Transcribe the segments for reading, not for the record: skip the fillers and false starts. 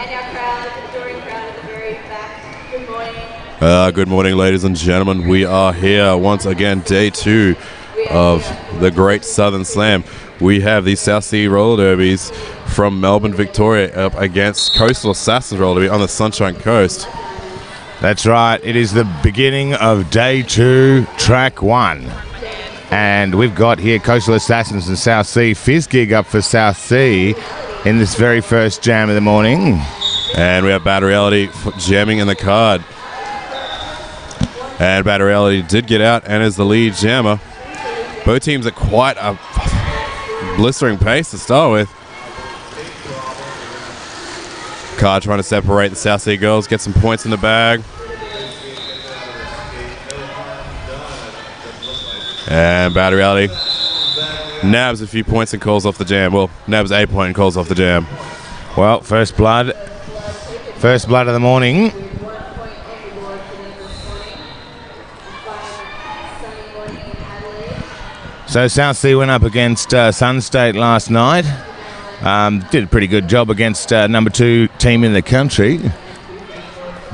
our crowd, the adoring crowd at the very back. Good morning. Good morning, ladies and gentlemen. We are here once again, day 2 of the Great Southern Slam. We have the South Sea Roller Derbies from Melbourne, Victoria, up against Coastal Assassins Roller Derby on the Sunshine Coast. That's right. It is the beginning of day 2, track 1. And we've got here Coastal Assassins and South Sea. Fizz gig up for South Sea in this very first jam of the morning. And we have Bad Reality jamming in the card. And Bad Reality did get out and is the lead jammer. Both teams at quite a blistering pace to start with. Card trying to separate the South Sea girls, get some points in the bag. And Bad Reality nabs a few points and calls off the jam. Well, nabs a point and calls off the jam. Well, first blood of the morning. So South Sea went up against Sun State last night. Did a pretty good job against number 2 team in the country.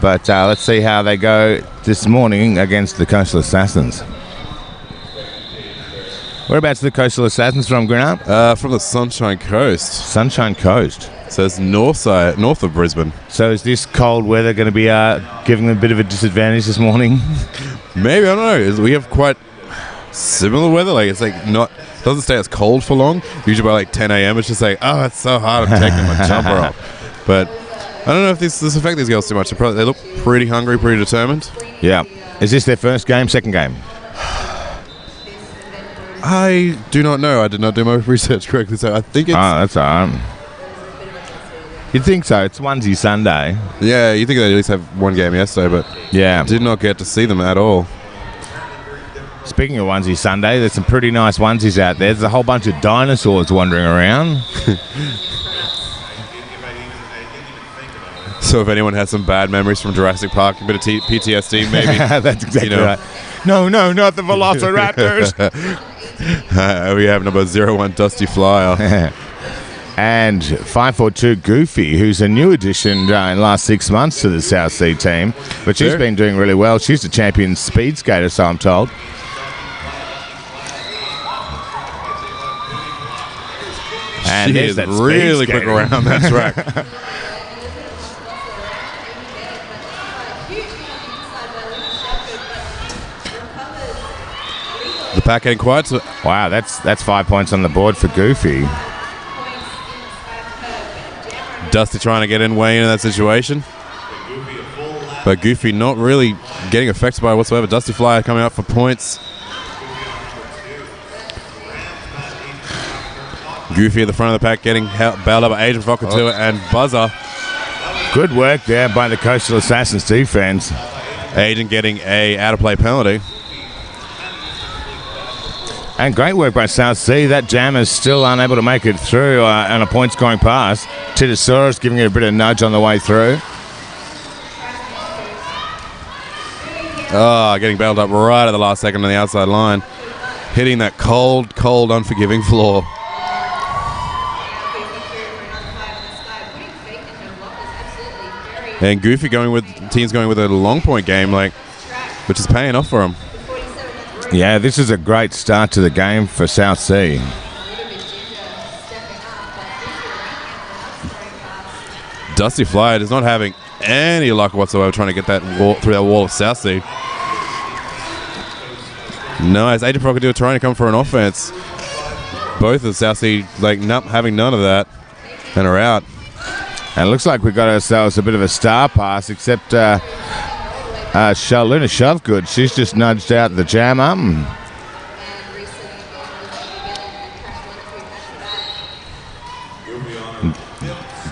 But let's see how they go this morning against the Coastal Assassins. Whereabouts are the Coastal Assassins from, Grinup? From the Sunshine Coast. Sunshine Coast. So it's north of Brisbane. So is this cold weather going to be giving them a bit of a disadvantage this morning? Maybe, I don't know. We have quite similar weather. Like, it's like not, doesn't stay as cold for long. Usually by like 10 a.m. it's just like, oh, it's so hard, I'm taking my jumper off. But I don't know if this affects these girls too much. They look pretty hungry, pretty determined. Yeah. Is this their first game, second game? I do not know. I did not do my research correctly, so I think it's... Oh, that's all right. You'd think so. It's onesie Sunday. Yeah, you think they at least have one game yesterday, but yeah, did not get to see them at all. Speaking of onesie Sunday, there's some pretty nice onesies out there. There's a whole bunch of dinosaurs wandering around. So if anyone has some bad memories from Jurassic Park, a bit of PTSD maybe. That's exactly right. No, not the Velociraptors. We have number 01, Dusty Flyer. And 542 Goofy, who's a new addition in the last 6 months to the South Sea team. But she's been doing really well. She's a champion speed skater, so I'm told. And she is really quick around that track. The pack getting quiet. Wow, that's 5 points on the board for Goofy. Dusty trying to get in way into that situation. But Goofy not really getting affected by it whatsoever. Dusty Flyer coming up for points. Goofy at the front of the pack getting bailed up by Agent Vocatua and Buzzer. Good work there by the Coastal Assassins defense. Agent getting a out-of-play penalty. And great work by South Sea. That jam is still unable to make it through on a point scoring pass. Titosaurus giving it a bit of nudge on the way through. Getting bailed up right at the last second on the outside line. Hitting that cold, unforgiving floor. And Goofy team's going with a long point game, which is paying off for him. Yeah, this is a great start to the game for South Sea. Dusty Flyer is not having any luck whatsoever trying to get that through that wall of South Sea. Nice. Agent Procadio trying to come for an offense. Both of South Sea having none of that and are out. And it looks like we got ourselves a bit of a star pass, except Luna Shovegood. She's just nudged out the jammer.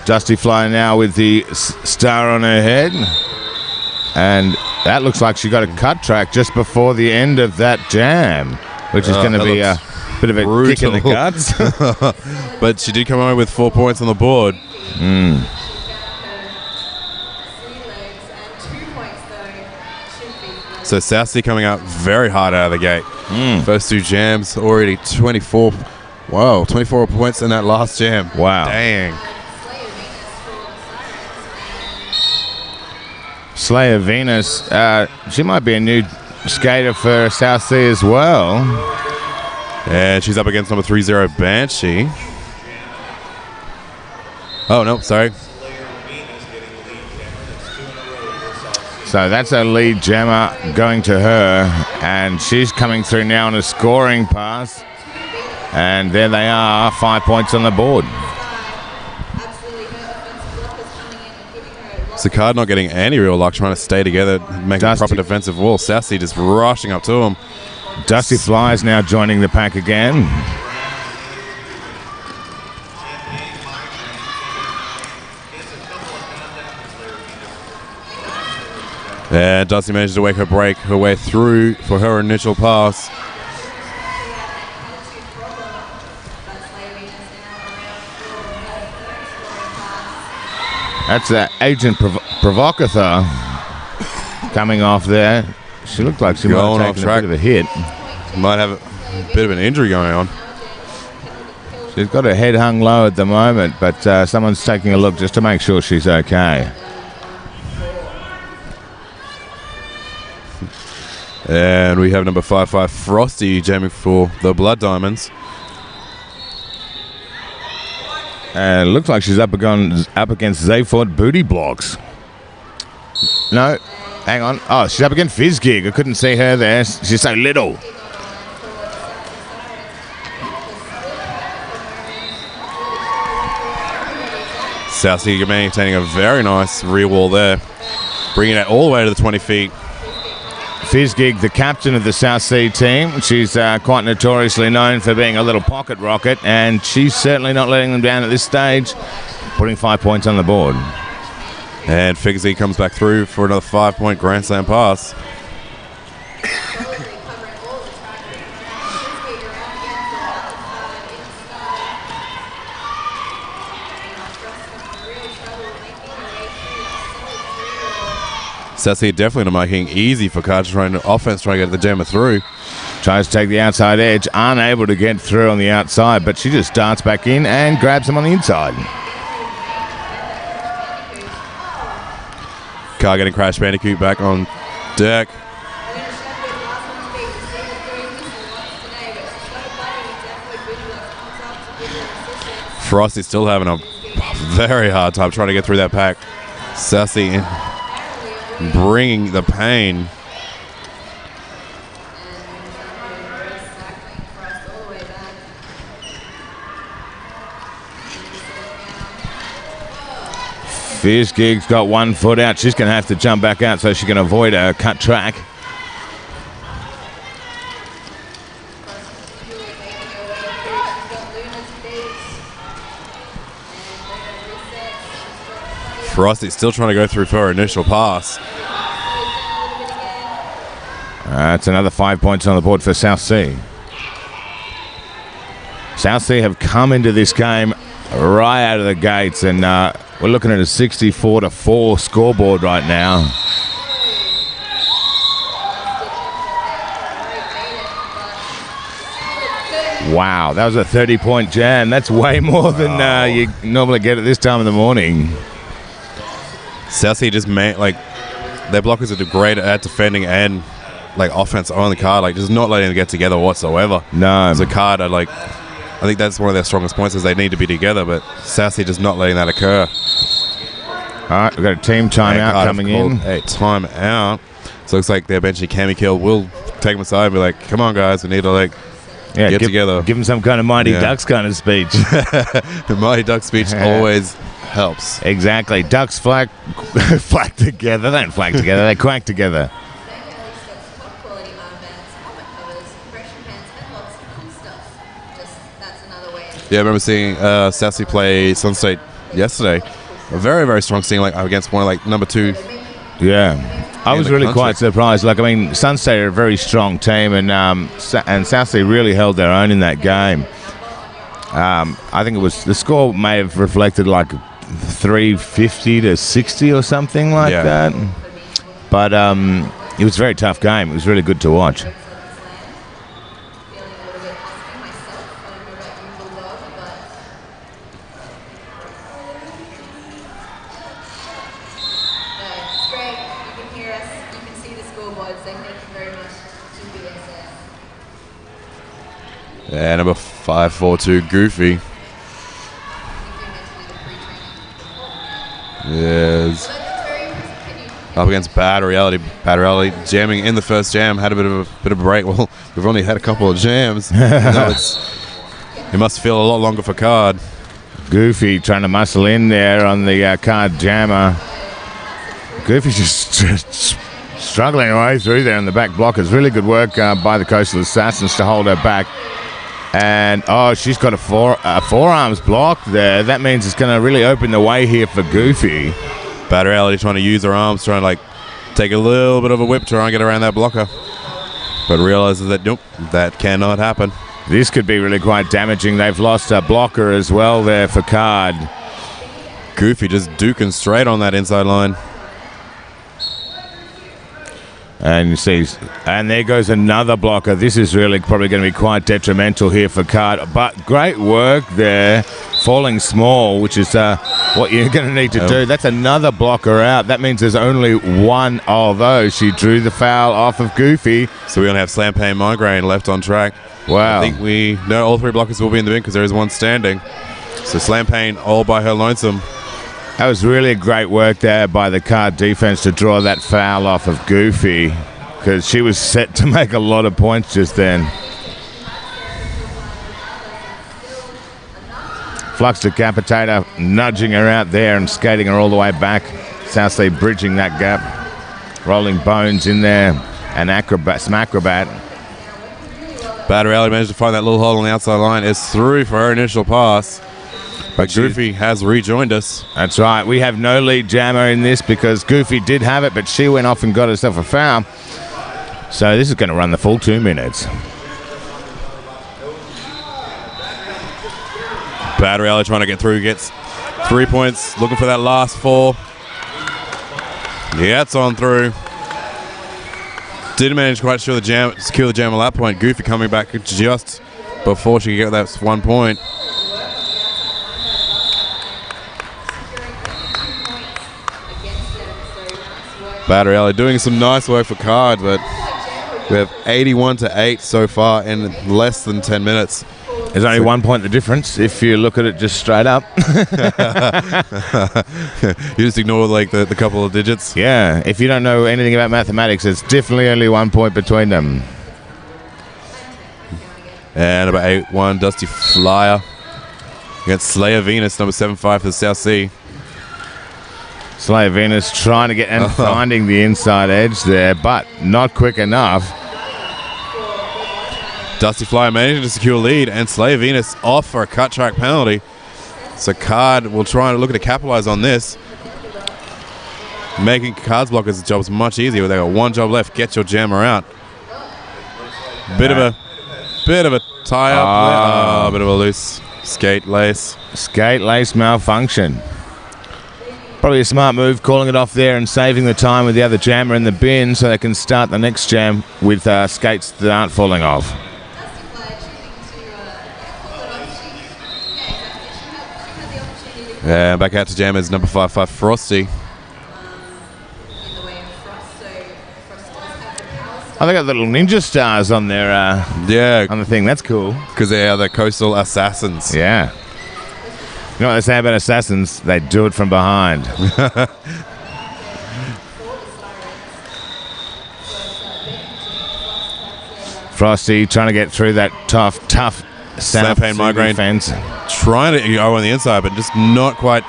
Dusty Fly now with the star on her head. And that looks like she got a cut track just before the end of that jam, which is going to be a bit of a brutal kick in the guts. But she did come away with 4 points on the board. So South Sea coming out very hard out of the gate. First 2 jams already 24. Wow, 24 points in that last jam. Wow. Dang. Slayer Venus, she might be a new skater for South Sea as well. And she's up against number 30 Banshee. Oh, no, sorry. So that's a lead jammer going to her, and she's coming through now on a scoring pass. And there they are, 5 points on the board. Sakard not getting any real luck, trying to stay together, making a proper defensive wall. South Sea just rushing up to him. Dusty Flies now joining the pack again. And Dusty manages to break her way through for her initial pass. That's Agent Provocateur coming off there. She looked like she might have taken a bit of a hit. Might have a bit of an injury going on. She's got her head hung low at the moment, but someone's taking a look just to make sure she's okay. And we have number 55 Frosty jamming for the Blood Diamonds. And it looks like she's up against Zayford Booty Blocks. No, hang on. Oh, she's up against Fizzgig. I couldn't see her there. She's so little. South Sea maintaining a very nice rear wall there, bringing it all the way to the 20 feet. Fizzgig, the captain of the South Sea team. She's quite notoriously known for being a little pocket rocket, and she's certainly not letting them down at this stage, putting 5 points on the board. And Figgzy comes back through for another 5-point Grand Slam pass. South Sea definitely not making it easy for Carter trying to get the jammer through. Tries to take the outside edge, unable to get through on the outside, but she just darts back in and grabs him on the inside. Car getting Crash Bandicoot back on deck. Frosty's still having a very hard time trying to get through that pack. South Sea bringing the pain. Fizzgig's got 1 foot out. She's going to have to jump back out so she can avoid a cut track. Frosty's still trying to go through for her initial pass. That's another 5 points on the board for South Sea. South Sea have come into this game right out of the gates, and we're looking at a 64-4 scoreboard right now. Wow, that was a 30-point jam. That's way more than you normally get at this time of the morning. South Sea just their blockers are great at defending and offense on the card, just not letting them get together whatsoever. No, as a card, I think that's one of their strongest points is they need to be together, but South Sea just not letting that occur. All right, we've got a team timeout coming in. A timeout. So it looks like their benchy Cammy Kill will take them aside and be like, "Come on, guys, we need to get together." Give them some kind of Mighty Ducks kind of speech. The Mighty Ducks speech always helps. Exactly. Ducks flag together. They don't flag together. They quack together. Yeah, I remember seeing South Sea play Sunstate yesterday. A very, very strong scene against one of number 2. Yeah. I was really quite surprised. Sunstate are a very strong team, and South Sea really held their own in that game. I think the score may have reflected 350 to 60 or something like that. But it was a very tough game. It was really good to watch. scoreboard, so thank you very much TGSS. Yeah, number 542, Goofy. Yes. Up against Bad Reality. Bad Reality jamming in the first jam. Had a bit of a break. Well, we've only had a couple of jams. No, it must feel a lot longer for Card. Goofy trying to muscle in there on the Card jammer. Goofy's just struggling away through there in the back block. It's really good work by the Coastal Assassins to hold her back. And, she's got a forearms block there. That means it's going to really open the way here for Goofy. Bad Reality trying to use her arms, trying to like take a little bit of a whip, try and get around that blocker. But realizes that, nope, that cannot happen. This could be really quite damaging. They've lost a blocker as well there for Card. Goofy just duking straight on that inside line. And you see, and there goes another blocker. This is really probably going to be quite detrimental here for Card. But great work there, falling small, which is what you're going to need to do. That's another blocker out. That means there's only one, although she drew the foul off of Goofy. So we only have Slam Pain Migraine left on track. Wow. I think we know all three blockers will be in the bin because there is one standing. So Slam Pain all by her lonesome. That was really great work there by the Card defense to draw that foul off of Goofy, because she was set to make a lot of points just then. Flux Decapitator nudging her out there and skating her all the way back. Southsea bridging that gap. Rolling Bones in there. And some Acrobat. Bad Reality managed to find that little hole on the outside line. It's through for her initial pass. But Goofy has rejoined us. That's right. We have no lead jammer in this because Goofy did have it, but she went off and got herself a foul. So this is going to run the full 2 minutes. Bad Reality trying to get through. Gets 3 points. Looking for that last 4. Yeah, it's on through. Didn't manage to quite secure the jam at that point. Goofy coming back just before she could get that 1 point. Bad Reality doing some nice work for Card, but we have 81-8 so far in less than 10 minutes. There's only 1 point the difference if you look at it just straight up. You just ignore like the couple of digits. Yeah, if you don't know anything about mathematics, it's definitely only 1 point between them. And about 8-1, Dusty Flyer against Slayer Venus, number 7-5 for the South Sea. Slayer Venus trying to get and finding the inside edge there, but not quick enough. Dusty Flyer managing to secure lead, and Slayer Venus off for a cut track penalty. So Card will try and look to capitalize on this, making Card's blockers' jobs much easier. They got one job left: get your jammer out. Bit of a tie up, bit of a loose skate lace. Skate lace malfunction. Probably a smart move, calling it off there and saving the time with the other jammer in the bin so they can start the next jam with skates that aren't falling off. Yeah, back out to jam is number 5-5 Frosty. Oh, they got little ninja stars on their on the thing. That's cool. Because they are the Coastal Assassins. Yeah. You know what they say about assassins? They do it from behind. Frosty trying to get through that tough Slam Pain Migraine fence. Trying to go on the inside, but just not quite.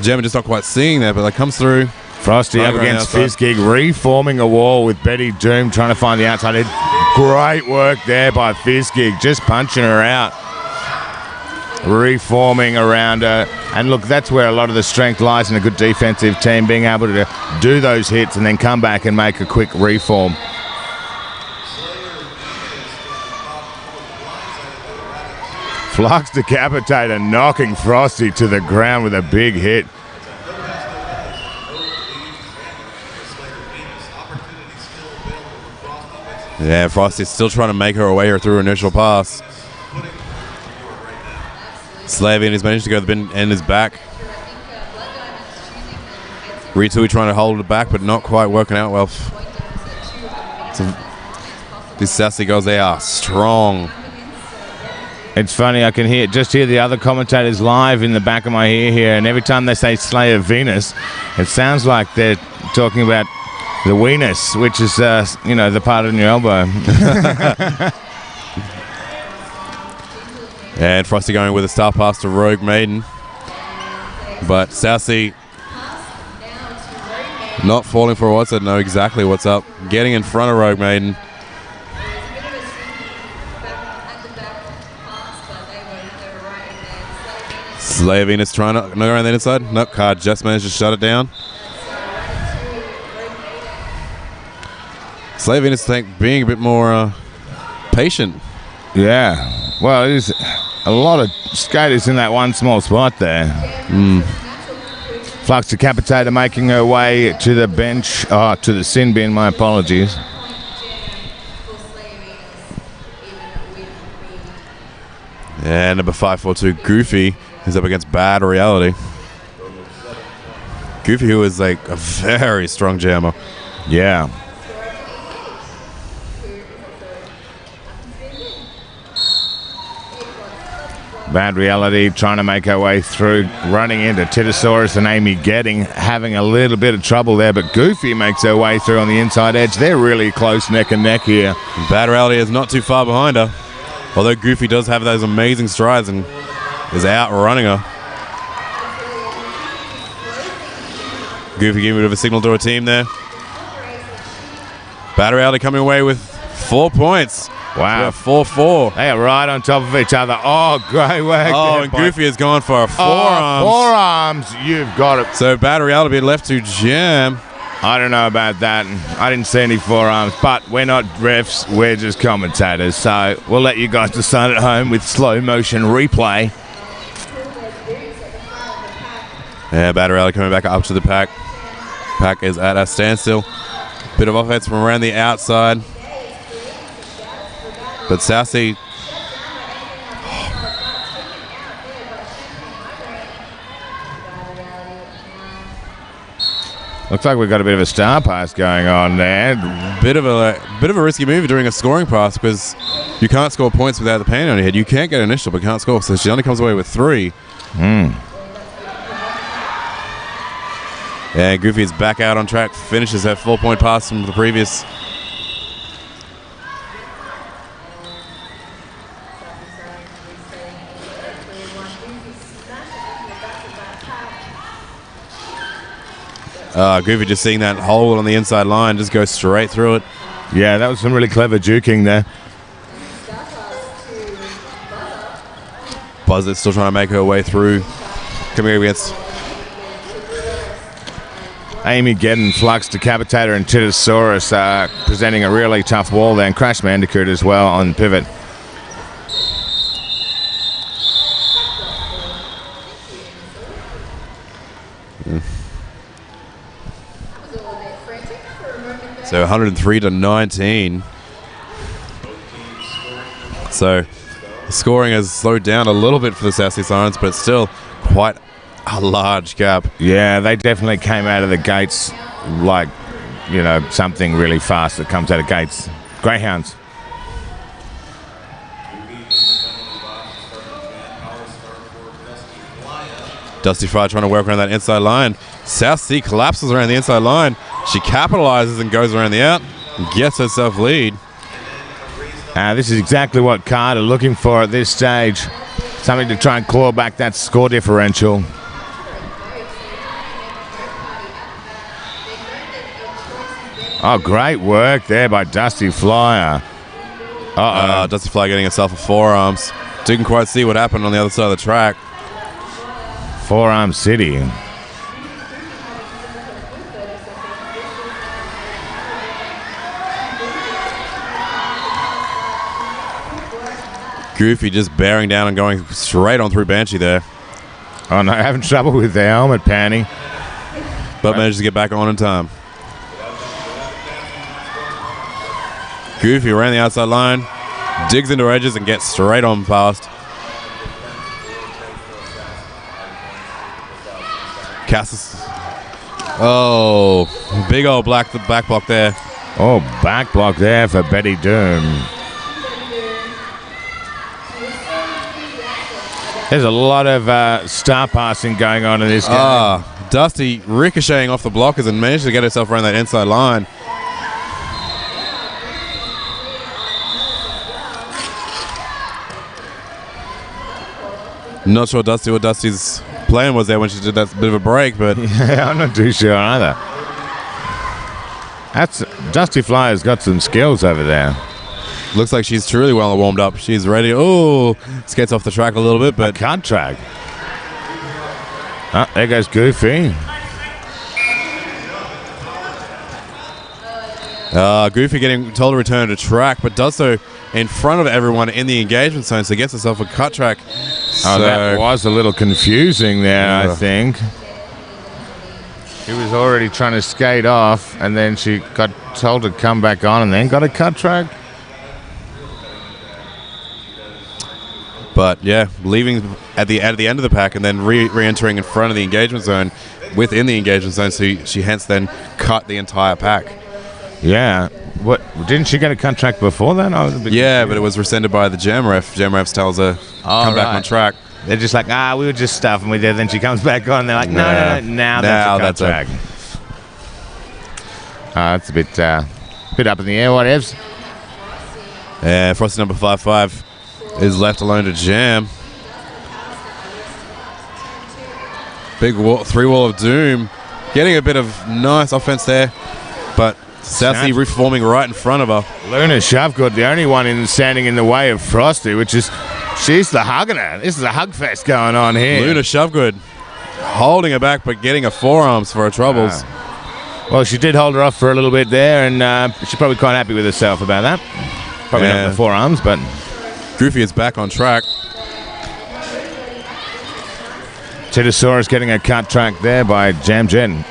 Gemma just not quite seeing that, but that comes through. Frosty up against Fizzgig, reforming a wall with Betty Doom trying to find the outside edge. Great work there by Fizzgig, just punching her out. Reforming around her. And look, that's where a lot of the strength lies in a good defensive team, being able to do those hits and then come back and make a quick reform. Flux Decapitator knocking Frosty to the ground with a big hit. Yeah, Frosty's still trying to make her way through her initial pass. Slavian has managed to go to the bin and is back. Ritui trying to hold it back, but not quite working out well. These Sassy girls, they are strong. It's funny, I can just hear the other commentators live in the back of my ear here, and every time they say Slayer Venus, it sounds like they're talking about the weenus, which is, the part on your elbow. And Frosty going with a star pass to Rogue Maiden. But Sassy not falling for what's it, know exactly what's up. Getting in front of Rogue Maiden. Slayer Venus trying to go around the inside. Nope, Card just managed to shut it down. Slayer Venus, I think, being a bit more patient. Yeah. Well, there's a lot of skaters in that one small spot there. Flux Decapitator making her way to the bench, to the sin bin, my apologies. And number 542, Goofy, is up against Bad Reality. Goofy, who is like a very strong jammer. Yeah. Bad Reality trying to make her way through, running into Titosaurus and Amy Getting, having a little bit of trouble there, but Goofy makes her way through on the inside edge. They're really close neck and neck here. Bad Reality is not too far behind her, although Goofy does have those amazing strides and is outrunning her. Goofy giving a bit of a signal to her team there. Bad Reality coming away with 4 points. Wow. 4-4. They are right on top of each other. Oh, great work. Oh, and Goofy has gone for a forearms. Forearms. You've got it. So Bad Reality being left to jam. I don't know about that. I didn't see any forearms, but we're not refs. We're just commentators. So we'll let you guys decide at home with slow motion replay. Yeah, Bad Reality coming back up to the pack. Pack is at a standstill. Bit of offense from around the outside. But Sassy, looks like we've got a bit of a star pass going on there. bit of a risky move during a scoring pass because you can't score points without the pain on your head. You can't get initial, but can't score. So she only comes away with 3. And Goofy is back out on track. Finishes her 4-point pass from the previous. Goofy just seeing that hole on the inside line, just go straight through it. Yeah, that was some really clever juking there. Buzzard still trying to make her way through. Coming against Amy Gedden, Flux Decapitator, and Titosaurus presenting a really tough wall there, and Crash Bandicoot as well on pivot. So 103-19. So the scoring has slowed down a little bit for the Sassy Sirens, but it's still quite a large gap. Yeah, they definitely came out of the gates like, something really fast that comes out of gates. Greyhounds. Dusty Fry trying to work around that inside line. South Sea collapses around the inside line. She capitalizes and goes around the out and gets herself lead. This is exactly what Card are looking for at this stage. Something to try and claw back that score differential. Oh, great work there by Dusty Flyer. Dusty Fly getting herself a forearms. Didn't quite see what happened on the other side of the track. Forearm City. Goofy just bearing down and going straight on through Banshee there. Oh no, having trouble with the helmet panning. But managed to get back on in time. Goofy around the outside line, digs into edges and gets straight on past. Oh, big old back block there. Oh, back block there for Betty Doom. There's a lot of star passing going on in this game. Dusty ricocheting off the blockers and managed to get herself around that inside line. Not sure Dusty what Dusty's plan was there when she did that bit of a break, but yeah, I'm not too sure either. That's Dusty Flyer's got some skills over there. looks like she's truly well warmed up. She's ready. Oh, skates off the track a little bit, but can't track. Ah, there goes Goofy. Goofy getting told to return to track, but does so in front of everyone in the engagement zone, so gets herself a cut track. Oh, that was a little confusing there, I think. She was already trying to skate off, and then she got told to come back on, and then got a cut track. But yeah, leaving at the end of the pack, and then re-entering in front of the engagement zone, within the engagement zone, so she hence then cut the entire pack. Yeah. What, didn't she get a cut track before then? Yeah, but it was rescinded by the jam ref. Jam ref tells her come back on track. They're just like, we were just stuffing with her. Then she comes back on. And they're like, no, now that's a cut track. It's a bit up in the air. Whatevs. Yeah, Frosty number 55 is left alone to jam. Big three wall of doom, getting a bit of nice offense there, but Southsea reforming right in front of her. Luna Shavgood, the only one standing in the way of Frosty, which is, she's the hugging her. This is a hug fest going on here. Luna Shavgood holding her back, but getting her forearms for her troubles. Well, she did hold her off for a little bit there, and she's probably quite happy with herself about that. Probably not the forearms, but Goofy is back on track. Titosaurus getting a cut track there by Jam Jen.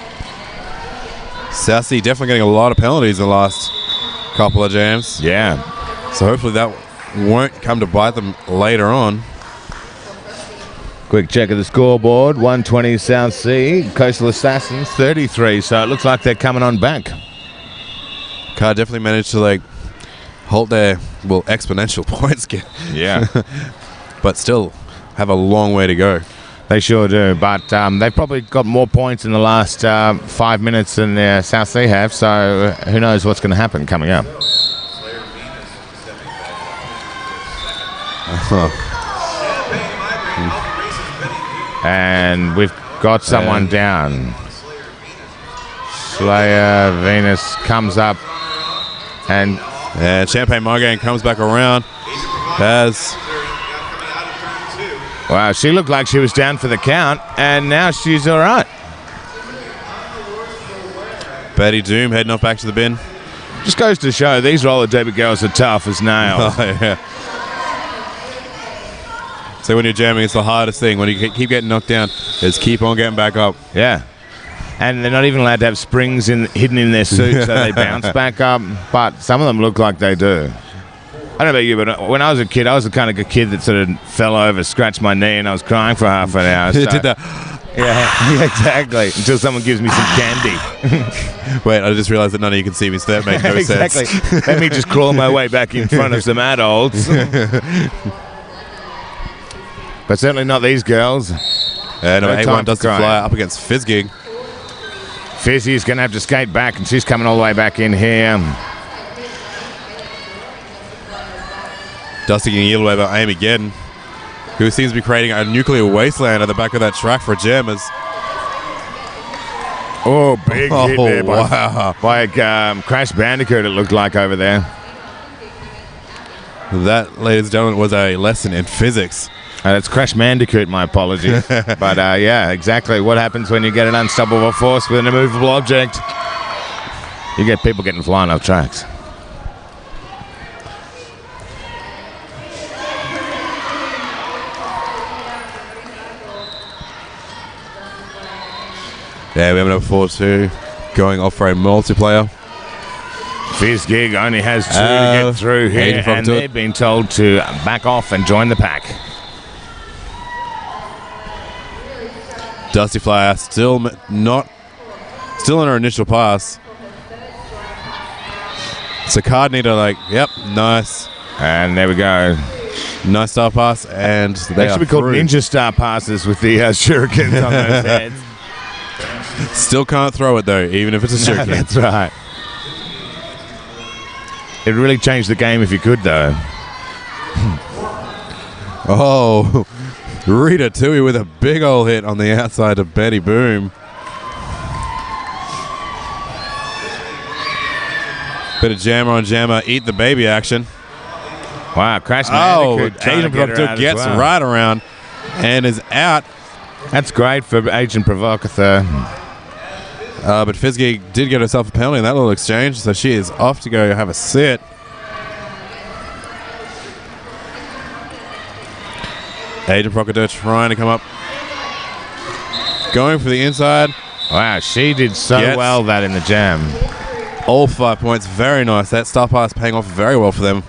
Southsea definitely getting a lot of penalties in the last couple of jams. Yeah. So hopefully that won't come to bite them later on. Quick check of the scoreboard. 120 Southsea. Coastal Assassins 33. So it looks like they're coming on back. Car definitely managed to hold their exponential points get. Yeah. But still have a long way to go. They sure do, but they've probably got more points in the last 5 minutes than the Southsea have, so who knows what's going to happen coming up. And we've got someone down. Slayer Venus comes up, and Champagne Margain comes back around. Wow, she looked like she was down for the count, and now she's all right. Betty Doom heading off back to the bin. Just goes to show these roller derby girls are tough as nails. Oh, yeah. So when you're jamming, it's the hardest thing. When you keep getting knocked down, is keep on getting back up. Yeah. And they're not even allowed to have springs hidden in their suits, so they bounce back up. But some of them look like they do. I don't know about you, but when I was a kid, I was the kind of a kid that sort of fell over, scratched my knee, and I was crying for half an hour. So. Did that? Yeah, exactly. Until someone gives me some candy. Wait, I just realized that none of you can see me, so that makes no exactly. sense. Let me just crawl my way back in front of some adults. But certainly not these girls. Number 81 Dusty Flyer up against Fizzgig. Fizzy's going to have to skate back, and she's coming all the way back in here. Dusty getting yielded away by Amy Gedden, who seems to be creating a nuclear wasteland at the back of that track for jammers. Oh, big hit there by wow. Crash Bandicoot, it looked like over there. That, ladies and gentlemen, was a lesson in physics. That's Crash Bandicoot, my apologies. But yeah, exactly what happens when you get an unstoppable force with an immovable object. You get people getting flying off tracks. Yeah, we have number 4-2 going off for a multiplayer. Fizzgig only has 2 to get through here, and they've been told to back off and join the pack. Dusty Flyer still not Still in her initial pass. So Card need to yep, nice. And there we go. Nice star pass, and They should be called ninja star passes with the shurikens on those heads. Still can't throw it though, even if it's a shuriken. That's right. It really changed the game if you could, though. Oh, Rita Tui with a big old hit on the outside of Betty Boom. Bit of jammer on jammer, eat the baby action. Wow, Crash Oh, Bandicoot Agent Provocateur gets right around and is out. That's great for Agent Provocateur. But Fizgig did get herself a penalty in that little exchange, so she is off to go have a sit. Agent Provocateur trying to come up. Going for the inside. Wow, she did so well that in the jam. All 5 points, very nice. That star pass paying off very well for them.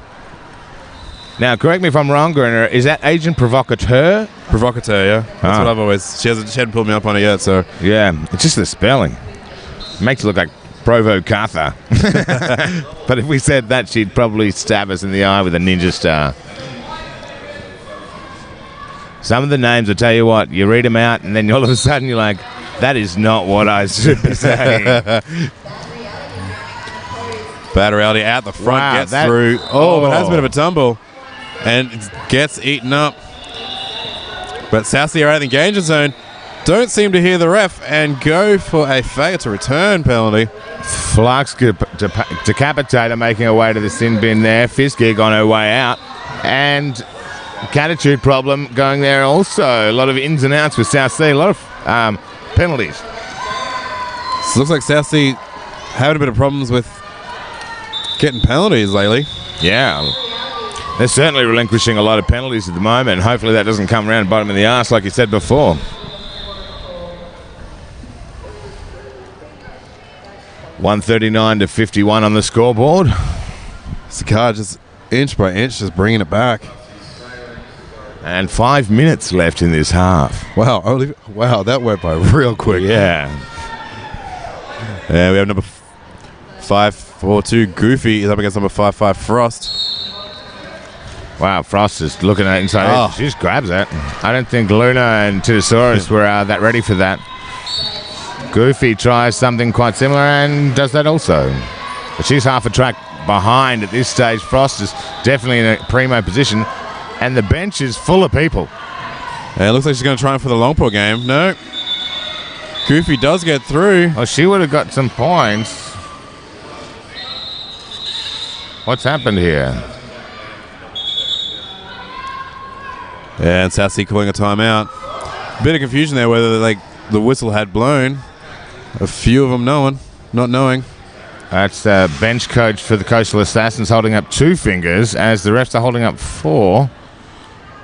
Now, correct me if I'm wrong, Gruner. Is that Agent Provocateur? Provocateur, yeah. That's what I've always. She hadn't pulled me up on it yet, so. Yeah, it's just the spelling. Makes it look like Provocateur. But if we said that, she'd probably stab us in the eye with a ninja star. Some of the names, I tell you what, you read them out, and then all of a sudden you're like, that is not what I should be saying. Batteraldi at the front, gets through. Oh, but has a bit of a tumble. And it gets eaten up. But Sassy are out of the danger zone. Don't seem to hear the ref and go for a failure to return penalty. Flux Decapitator making her way to the sin bin there. Fizzgig on her way out. And Catitude problem going there also. A lot of ins and outs with South Sea. A lot of penalties. So it looks like South Sea having a bit of problems with getting penalties lately. Yeah. They're certainly relinquishing a lot of penalties at the moment. Hopefully that doesn't come around and bite them in the arse like you said before. $139-51 on the scoreboard. Sakar just inch by inch just bringing it back. And 5 minutes left in this half. Wow, that went by real quick. Yeah. Yeah, we have number 542 Goofy is up against number 55 Frost. Wow, Frost is looking at inside. She just grabs it. I don't think Luna and Titosaurus were that ready for that. Goofy tries something quite similar and does that also. But she's half a track behind at this stage. Frost is definitely in a primo position. And the bench is full of people. Yeah, it looks like she's going to try for the long pull game. No. Goofy does get through. Oh, she would have got some points. What's happened here? Yeah, and Sassy calling a timeout. Bit of confusion there whether the whistle had blown. A few of them not knowing. That's the bench coach for the Coastal Assassins holding up 2 fingers as the refs are holding up 4.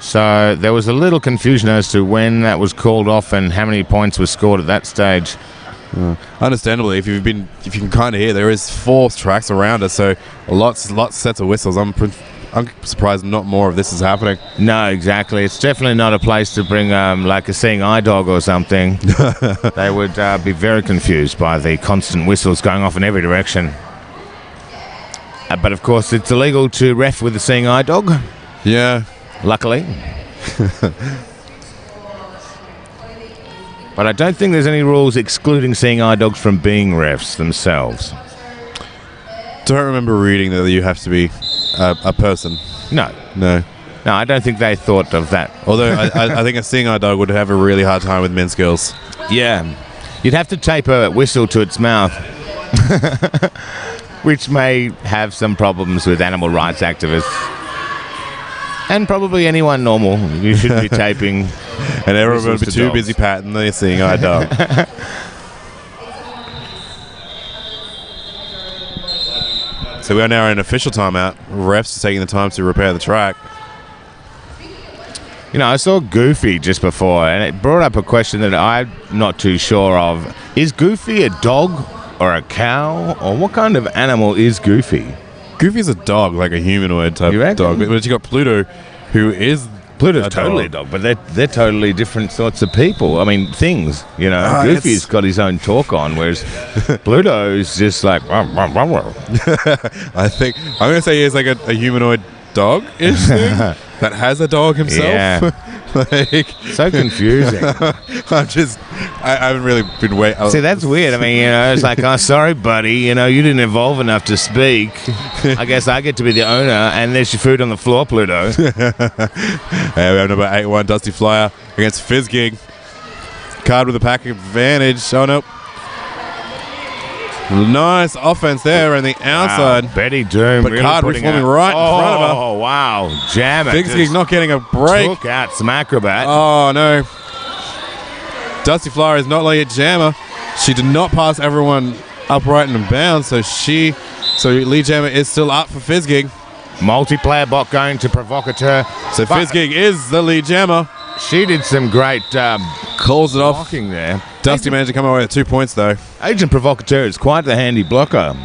So there was a little confusion as to when that was called off and how many points were scored at that stage. Understandably, if you can kind of hear, there is 4 tracks around us, so lots of sets of whistles. I'm surprised not more of this is happening. No, exactly. It's definitely not a place to bring like a seeing eye dog or something. They would be very confused by the constant whistles going off in every direction. But of course, it's illegal to ref with a seeing eye dog. Yeah. Luckily. But I don't think there's any rules excluding seeing eye dogs from being refs themselves. Don't remember reading that you have to be a person. No, I don't think they thought of that. Although I think a seeing eye dog would have a really hard time with men's girls. Yeah, you'd have to tape a whistle to its mouth, which may have some problems with animal rights activists. And probably anyone normal. You should be taping. And everyone would be too busy patting the seeing eye dog. So we are now in official timeout. Refs are taking the time to repair the track. You know, I saw Goofy just before, and it brought up a question that I'm not too sure of. Is Goofy a dog or a cow? Or what kind of animal is Goofy? Goofy's a dog, like a humanoid type dog. But you got Pluto, who is Pluto's totally a dog, but they're totally different sorts of people. I mean, things, you know. Goofy's got his own talk on, whereas Pluto's just like... I think... I'm going to say he's like a humanoid dog-ish thing that has a dog himself. Yeah. Like, so confusing. I haven't really been waiting. See, that's weird. I mean, you know, it's like, oh, sorry, buddy. You know, you didn't evolve enough to speak. I guess I get to be the owner, and there's your food on the floor, Pluto. We have number 81, Dusty Flyer against Fizzgig. Card with a pack advantage. Oh, nope. Nice offense there on the outside. Wow, Betty Doom. But really Card reforming right in front of her. Oh, wow. Jam it. Fizzgig not getting a break. Took out some acrobat. Oh, no. Dusty Flyer is not like a jammer. She did not pass everyone upright and in bounds, so lead jammer is still up for Fizzgig. Multiplayer bot going to Provocateur. So Fizzgig is the lead jammer. She did some great calls it off. blocking there. Dusty managed to come away with 2 points, though. Agent Provocateur is quite the handy blocker.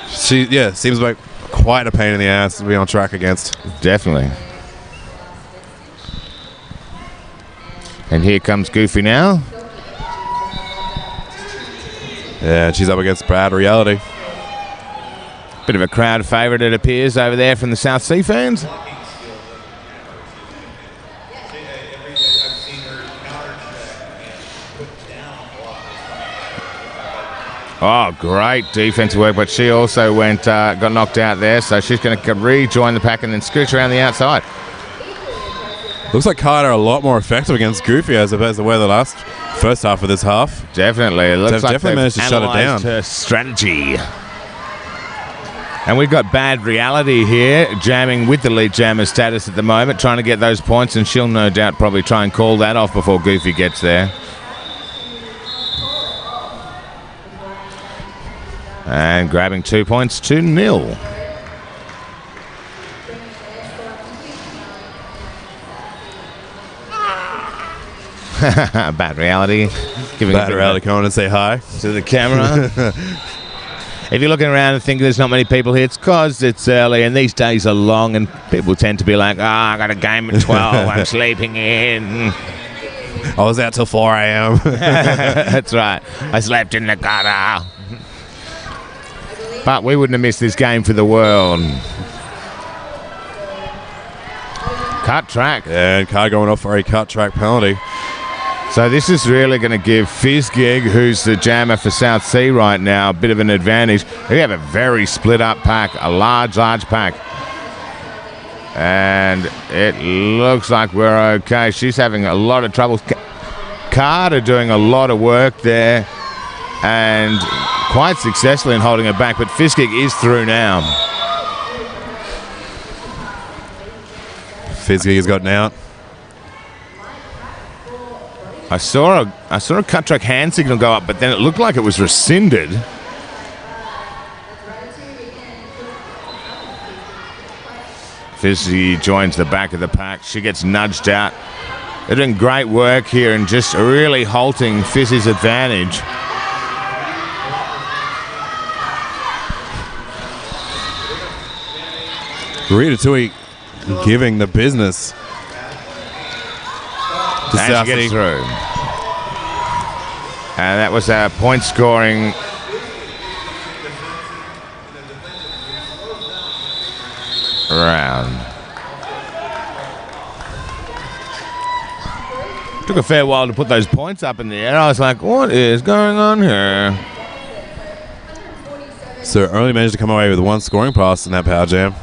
She, seems like quite a pain in the ass to be on track against. Definitely. And here comes Goofy now. Yeah, she's up against Bad Reality. Bit of a crowd favourite, it appears, over there from the South Sea fans. Oh, great defensive work, but she also got knocked out there, so she's going to rejoin the pack and then scooch around the outside. Looks like Carter a lot more effective against Goofy as opposed to where the first half of this half. Definitely. It looks like definitely managed to shut it down. Her strategy. And we've got Bad Reality here, jamming with the lead jammer status at the moment, trying to get those points, and she'll no doubt probably try and call that off before Goofy gets there. And grabbing 2 points to 0. Bad Reality. Bad Reality, come on and say hi to the camera. If you're looking around and thinking there's not many people here, it's because it's early and these days are long and people tend to be like, I got a game at 12, I'm sleeping in. I was out till 4 a.m. That's right. I slept in the gutter. But we wouldn't have missed this game for the world. Cut track. Yeah, and Card going off for a cut track penalty. So this is really going to give Fizzgig, who's the jammer for South Sea right now, a bit of an advantage. We have a very split up pack, a large pack. And it looks like we're okay. She's having a lot of trouble. Carter doing a lot of work there and quite successfully in holding her back, but Fizzgig is through now. Fizzgig has gotten out. I saw a cut track hand signal go up, but then it looked like it was rescinded. Fizzy joins the back of the pack. She gets nudged out. They're doing great work here and just really halting Fizzy's advantage. Rita Tui giving the business. And she gets through. And that was our point scoring. Round. Took a fair while to put those points up in the air. I was like, what is going on here? So only managed to come away with one scoring pass in that power jam.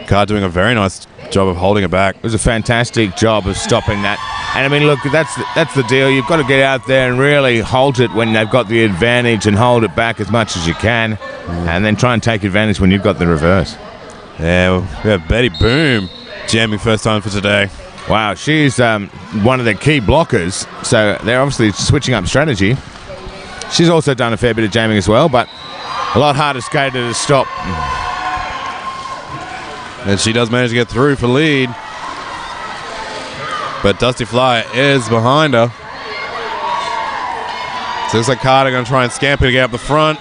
Card doing a very nice job of holding it back. It was a fantastic job of stopping that. And I mean, look, that's the deal. You've got to get out there and really halt it when they've got the advantage and hold it back as much as you can. And then try and take advantage when you've got the reverse. Yeah, we have Betty Boom jamming first time for today. Wow, she's one of the key blockers. So they're obviously switching up strategy. She's also done a fair bit of jamming as well, but a lot harder skater to stop. And she does manage to get through for lead. But Dusty Fly is behind her. So it looks like Carter going to try and scamper to get up the front.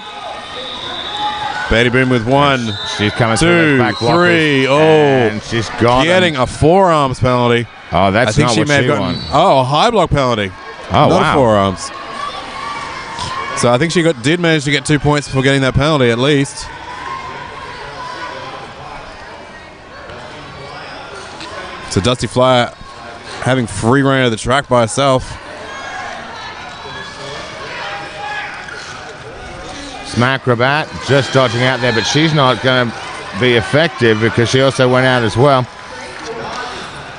Betty Boom with 1, She's coming 2, through the back 3. blockers, Oh, and she's got getting a forearms penalty. Oh, that's I think not she what may she have gotten. won. Oh, a high block penalty. Oh, not wow. forearms. So I think she did manage to get 2 points for getting that penalty at least. So Dusty Flyer having free reign of the track by herself. Smacrobat just dodging out there, but she's not going to be effective because she also went out as well.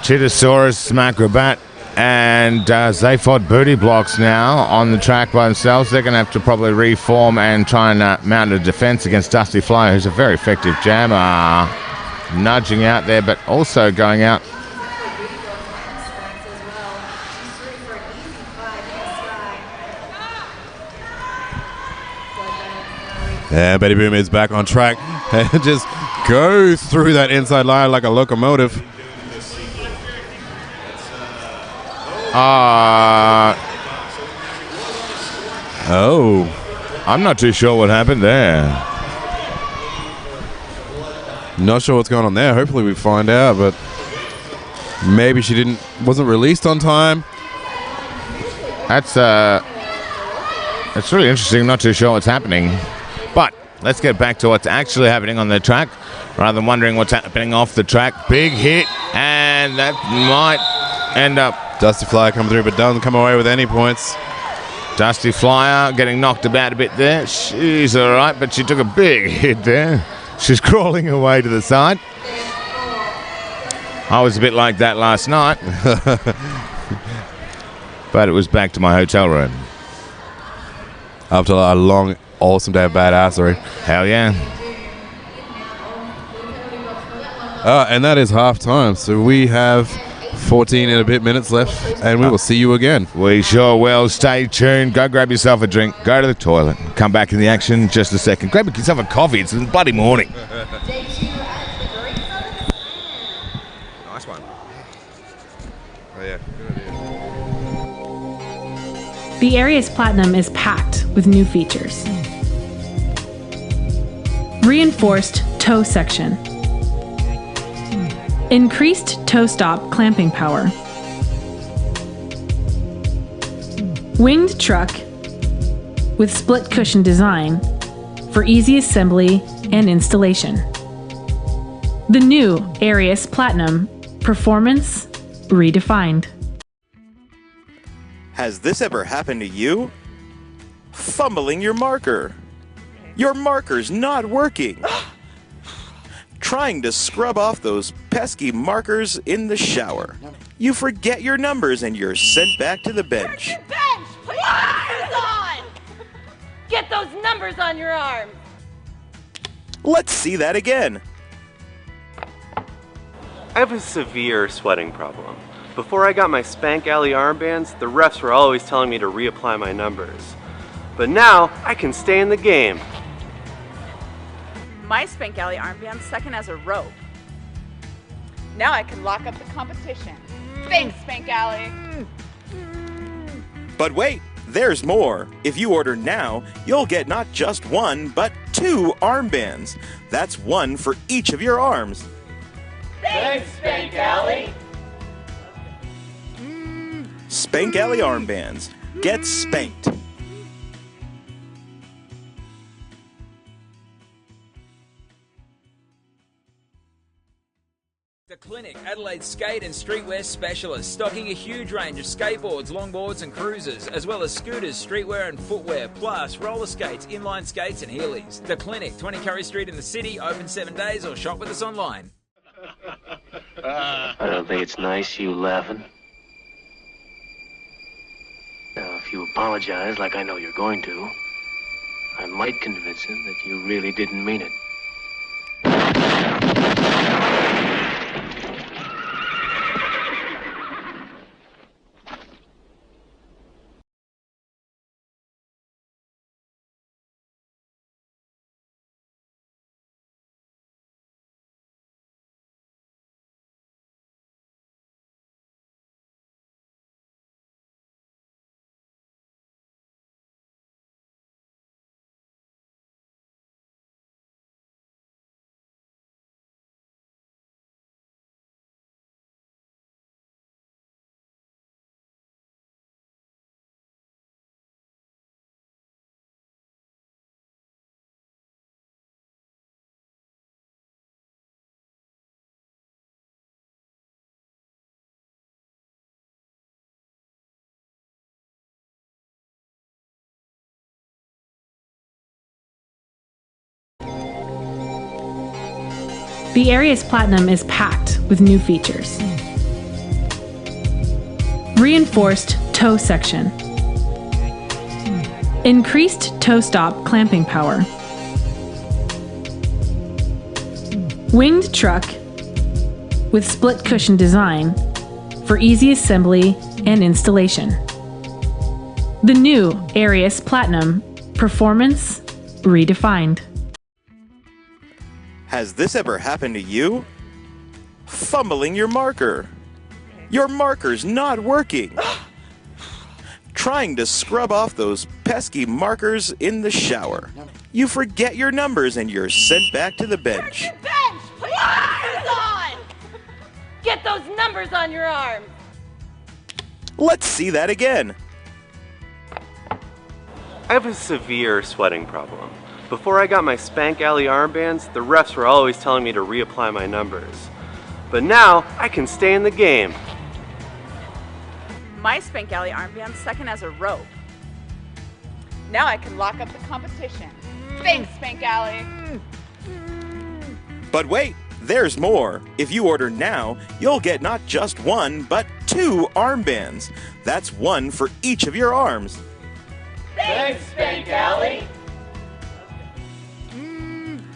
Chitosaurus, Smacrobat, and Zaphod booty blocks now on the track by themselves. They're going to have to probably reform and try and mount a defense against Dusty Flyer, who's a very effective jammer. Nudging out there, but also going out. Yeah, Betty Boom is back on track and just goes through that inside line like a locomotive. Oh, I'm not too sure what happened there. Not sure what's going on there. Hopefully we find out, but maybe she wasn't released on time. That's really interesting. I'm not too sure what's happening. But let's get back to what's actually happening on the track rather than wondering what's happening off the track. Big hit, and that might end up. Dusty Flyer coming through, but doesn't come away with any points. Dusty Flyer getting knocked about a bit there. She's all right, but she took a big hit there. She's crawling away to the side. I was a bit like that last night. But it was back to my hotel room. After a long, awesome day of badassery. Hell yeah. And that is half time. So we have 14 and a bit minutes left, and we will see you again. We sure will. Stay tuned. Go grab yourself a drink. Go to the toilet. Come back in the action in just a second. Grab yourself a coffee. It's a bloody morning. Nice one. Oh, yeah. Good idea. The Arius Platinum is packed with new features. Reinforced toe section. Increased toe stop clamping power. Winged truck with split cushion design for easy assembly and installation. The new Arius Platinum, performance redefined. Has this ever happened to you? Fumbling your marker. Your marker's not working. Trying to scrub off those pesky markers in the shower. You forget your numbers and you're sent back to the bench. Bench! Put your numbers on! Get those numbers on your arm! Let's see that again. I have a severe sweating problem. Before I got my Spank Alley armbands, the refs were always telling me to reapply my numbers. But now, I can stay in the game. My Spank Alley armband's second as a rope. Now I can lock up the competition. Thanks, Spank Alley. But wait, there's more. If you order now, you'll get not just 1, but 2 armbands. That's 1 for each of your arms. Thanks, Spank Alley! Spank Alley armbands. Get spanked. The Clinic, Adelaide's skate and streetwear specialist, stocking a huge range of skateboards, longboards and cruisers, as well as scooters, streetwear and footwear, plus roller skates, inline skates and Heelys. The Clinic, 20 Curry Street in the city, open 7 days, or shop with us online. I don't think it's nice you laughing. Now, if you apologize like I know you're going to, I might convince him that you really didn't mean it. The Arius Platinum is packed with new features. Reinforced toe section. Increased toe stop clamping power. Winged truck with split cushion design for easy assembly and installation. The new Arius Platinum, performance redefined. Has this ever happened to you? Fumbling your marker. Your marker's not working. Trying to scrub off those pesky markers in the shower. You forget your numbers and you're sent back to the bench. Bench! Put your numbers on! Get those numbers on your arms! Let's see that again. I have a severe sweating problem. Before I got my Spank Alley armbands, the refs were always telling me to reapply my numbers. But now, I can stay in the game. My Spank Alley armband's second as a rope. Now I can lock up the competition. Thanks, Spank Alley. But wait, there's more. If you order now, you'll get not just one, but 2 armbands. That's one for each of your arms. Thanks, Spank Alley!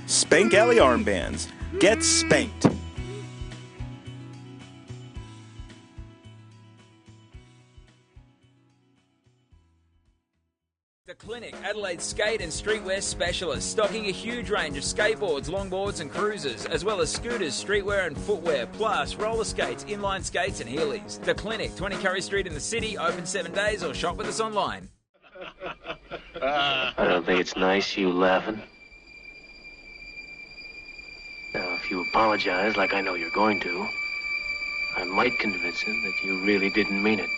Spank Alley armbands. Get spanked. The Clinic, Adelaide's skate and streetwear specialist, stocking a huge range of skateboards, longboards and cruisers, as well as scooters, streetwear and footwear, plus roller skates, inline skates and Heelys. The Clinic, 20 Curry Street in the city, open 7 days, or shop with us online. I don't think it's nice you laughing. Now, if you apologize like I know you're going to, I might convince him that you really didn't mean it.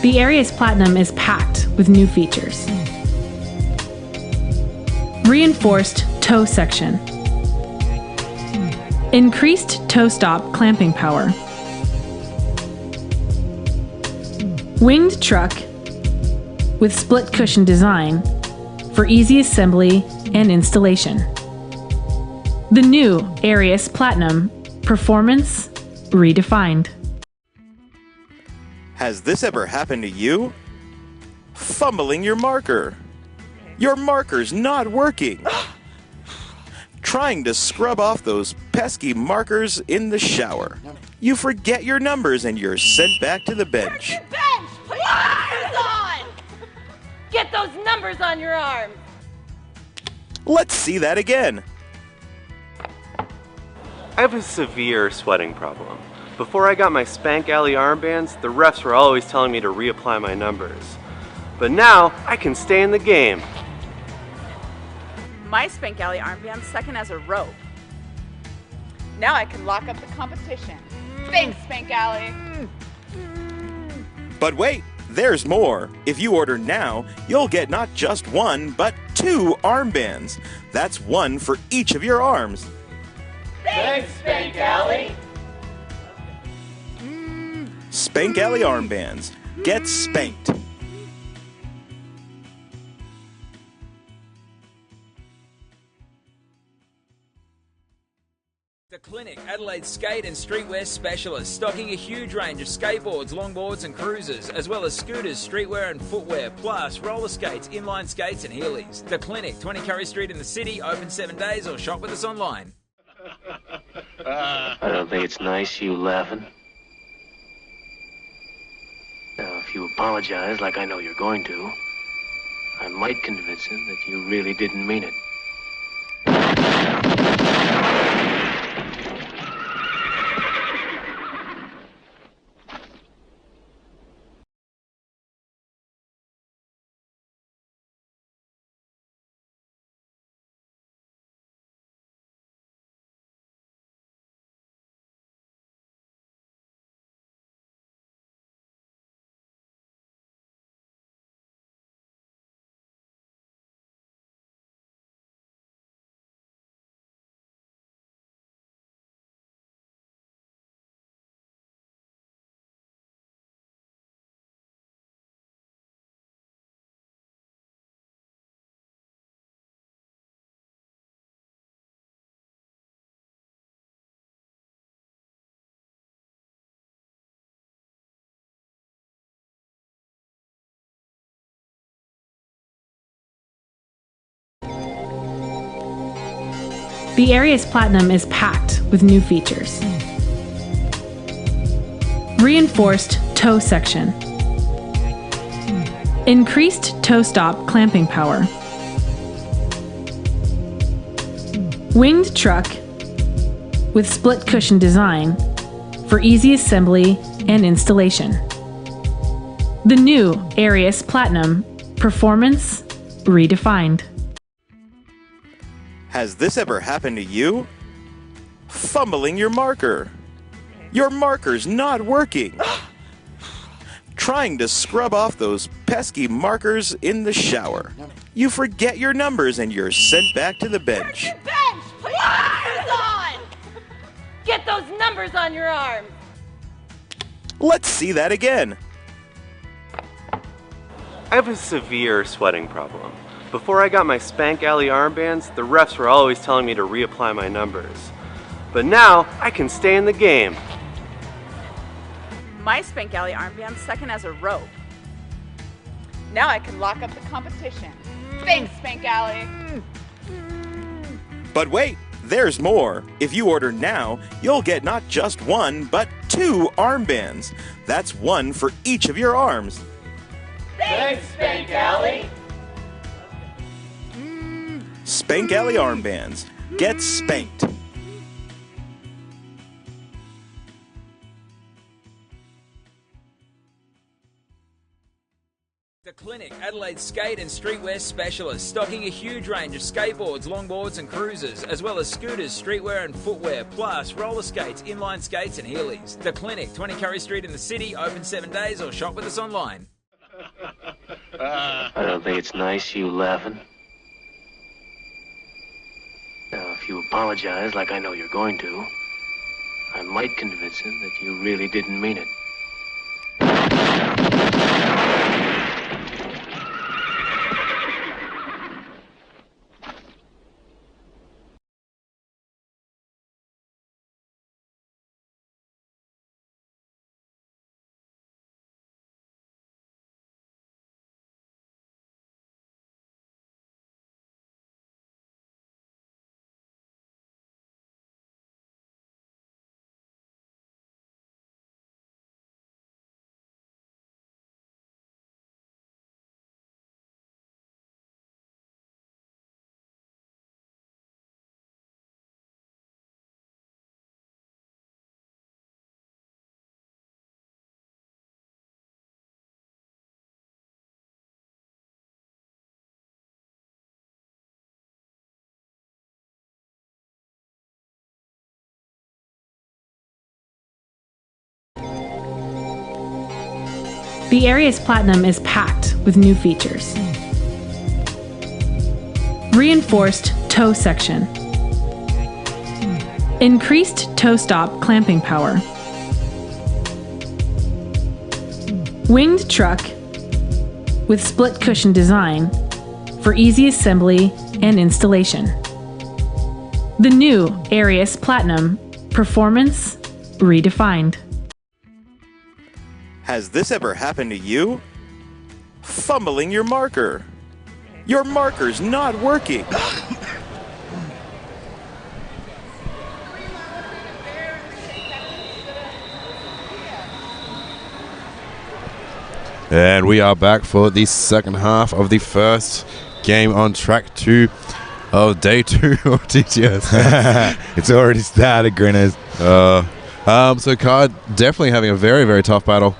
The Arius Platinum is packed with new features. Reinforced toe section. Increased toe stop clamping power. Winged truck with split cushion design for easy assembly and installation. The new Arius Platinum, performance redefined. Has this ever happened to you? Fumbling your marker. Your marker's not working. Trying to scrub off those pesky markers in the shower. You forget your numbers and you're sent back to the bench. Bench! Put your numbers on! Get those numbers on your arms! Let's see that again. I have a severe sweating problem. Before I got my Spank Alley armbands, the refs were always telling me to reapply my numbers. But now, I can stay in the game. My Spank Alley armband's second as a rope. Now I can lock up the competition. Thanks, Spank Alley. But wait, there's more. If you order now, you'll get not just one, but 2 armbands. That's one for each of your arms. Thanks, Spank Alley! Spank Alley armbands. Get spanked. The Clinic, Adelaide's skate and streetwear specialist, stocking a huge range of skateboards, longboards and cruisers, as well as scooters, streetwear and footwear, plus roller skates, inline skates and Heelys. The Clinic, 20 Curry Street in the city, open 7 days, or shop with us online. I don't think it's nice, you laughing. Now, if you apologize like I know you're going to, I might convince him that you really didn't mean it. The Arius Platinum is packed with new features. Reinforced toe section. Increased toe stop clamping power. Winged truck with split cushion design for easy assembly and installation. The new Arius Platinum, performance redefined. Has this ever happened to you? Fumbling your marker. Your marker's not working. Trying to scrub off those pesky markers in the shower. You forget your numbers and you're sent back to the bench. Bench! Put your numbers on! Get those numbers on your arms! Let's see that again. I have a severe sweating problem. Before I got my Spank Alley armbands, the refs were always telling me to reapply my numbers. But now, I can stay in the game. My Spank Alley armband's second as a rope. Now I can lock up the competition. Thanks, Spank Alley. But wait, there's more. If you order now, you'll get not just one, but 2 armbands. That's one for each of your arms. Thanks, Spank Alley! Spank Alley armbands. Get spanked. The Clinic, Adelaide's skate and streetwear specialist, stocking a huge range of skateboards, longboards and cruisers, as well as scooters, streetwear and footwear, plus roller skates, inline skates and Heelys. The Clinic, 20 Curry Street in the city, open 7 days, or shop with us online. I don't think it's nice, you laughing. Now, if you apologize like I know you're going to, I might convince him that you really didn't mean it. The Arius Platinum is packed with new features. Reinforced toe section. Increased toe stop clamping power. Winged truck with split cushion design for easy assembly and installation. The new Arius Platinum, performance redefined. Has this ever happened to you? Fumbling your marker. Your marker's not working. And we are back for the second half of the first game on track 2 of day 2 of TGS. It's already started, Grinners. So Card definitely having a very, very tough battle.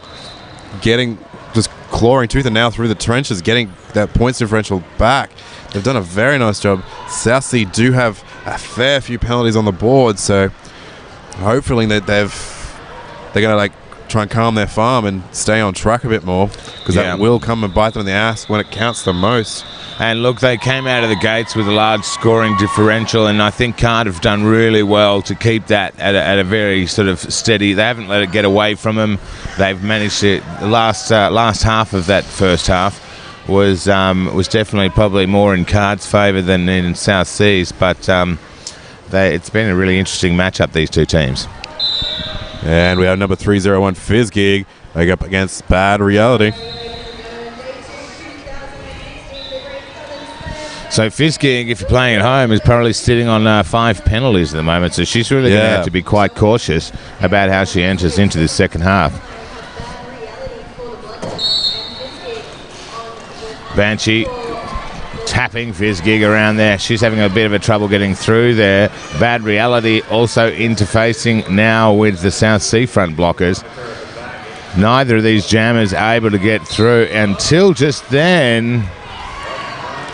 Just clawing tooth and nail through the trenches, getting that points differential back. They've done a very nice job. South Sea do have a fair few penalties on the board, so hopefully that they're going to try and calm their farm and stay on track a bit more, because that will come and bite them in the ass when it counts the most. And look, they came out of the gates with a large scoring differential, and I think Cardiff have done really well to keep that at a very sort of steady. They haven't let it get away from them. They've managed to. The last half of that first half was definitely probably more in Cards' favour than in South Seas, but it's been a really interesting matchup, these two teams. And we have number 301 Fizzgig going up against Bad Reality. So Fizzgig, if you're playing at home, is probably sitting on 5 penalties at the moment, so she's really going to have to be quite cautious about how she enters into the second half. Banshee tapping Fizzgig around there. She's having a bit of a trouble getting through there. Bad Reality also interfacing now with the South Seafront blockers. Neither of these jammers are able to get through until just then.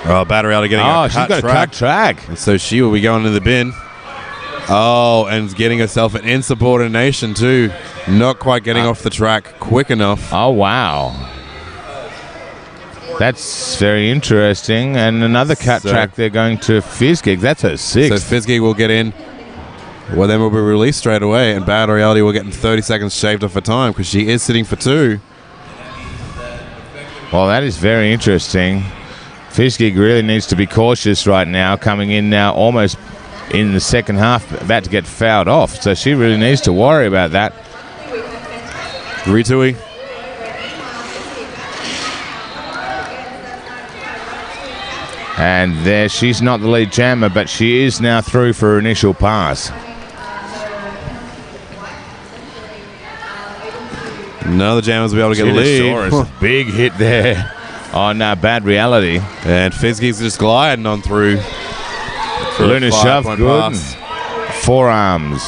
Oh, Bad Reality getting a cut track. And so she will be going to the bin. Oh, and getting herself an insubordination too. Not quite getting off the track quick enough. Oh, wow. That's very interesting. And another cut track they're going to Fizzgig. That's her 6th. So Fizzgig will get in. Well, then will be released straight away. And Bad Reality will get 30 seconds shaved off her time because she is sitting for 2. Well, that is very interesting. Fizzgig really needs to be cautious right now, coming in now almost in the second half, about to get fouled off. So she really needs to worry about that. Ritui. And there, she's not the lead jammer, but she is now through for her initial pass. None of the jammers will be able to get a lead. Big hit there on Bad Reality. And Fizzgig's just gliding on through. Luna shove, good. Forearms.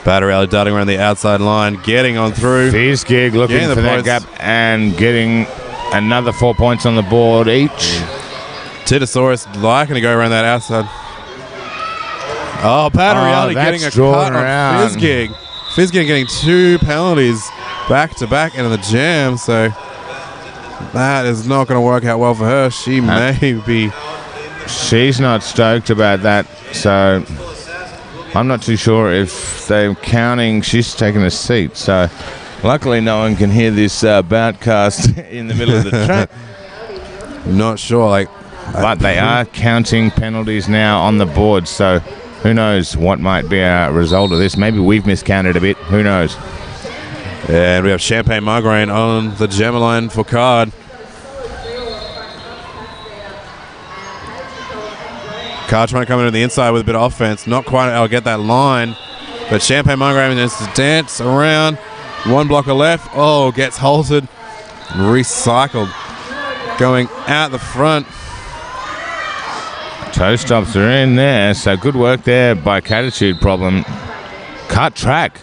Bad Reality darting around the outside line, getting on through. Fizzgig looking for that gap and getting another 4 points on the board each. Titosaurus liking to go around that outside. Oh, Bad Reality getting a cut on Fizzgig. Fizzgig getting 2 penalties back to back into the jam, so that is not going to work out well for her. She may be. She's not stoked about that, so I'm not too sure if they're counting. She's taking a seat, so luckily no one can hear this boutcast in the middle of the track. Not sure, but they are counting penalties now on the board, so who knows what might be a result of this. Maybe we've miscounted a bit. Who knows? And we have Champagne Migraine on the jammer line for Card. Card trying to come in on the inside with a bit of offense. Not quite able to get that line. But Champagne Migraine needs to dance around. 1 blocker left. Oh, gets halted. Recycled. Going out the front. Toe stops are in there. So good work there by Catitude Problem. Cut track.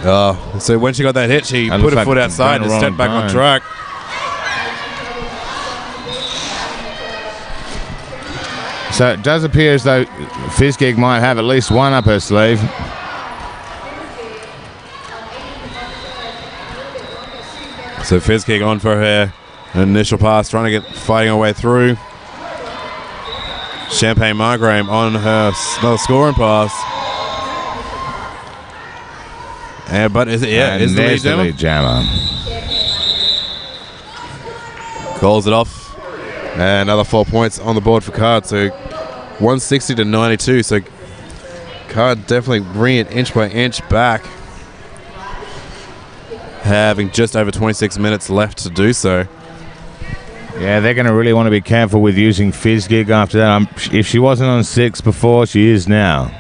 Oh, so when she got that hit, she put her foot outside and stepped back on track. So it does appear as though Fizzgig might have at least one up her sleeve. So Fizzgig on for her initial pass, trying to fighting her way through. Champagne Migraine on her another scoring pass. But is it? Yeah, is the lead jammer? Calls it off. And another 4 points on the board for Card. So 160 to 92. So Card definitely bring it inch by inch back. Having just over 26 minutes left to do so. Yeah, they're going to really want to be careful with using Fizz Gig after that. If she wasn't on 6 before, she is now.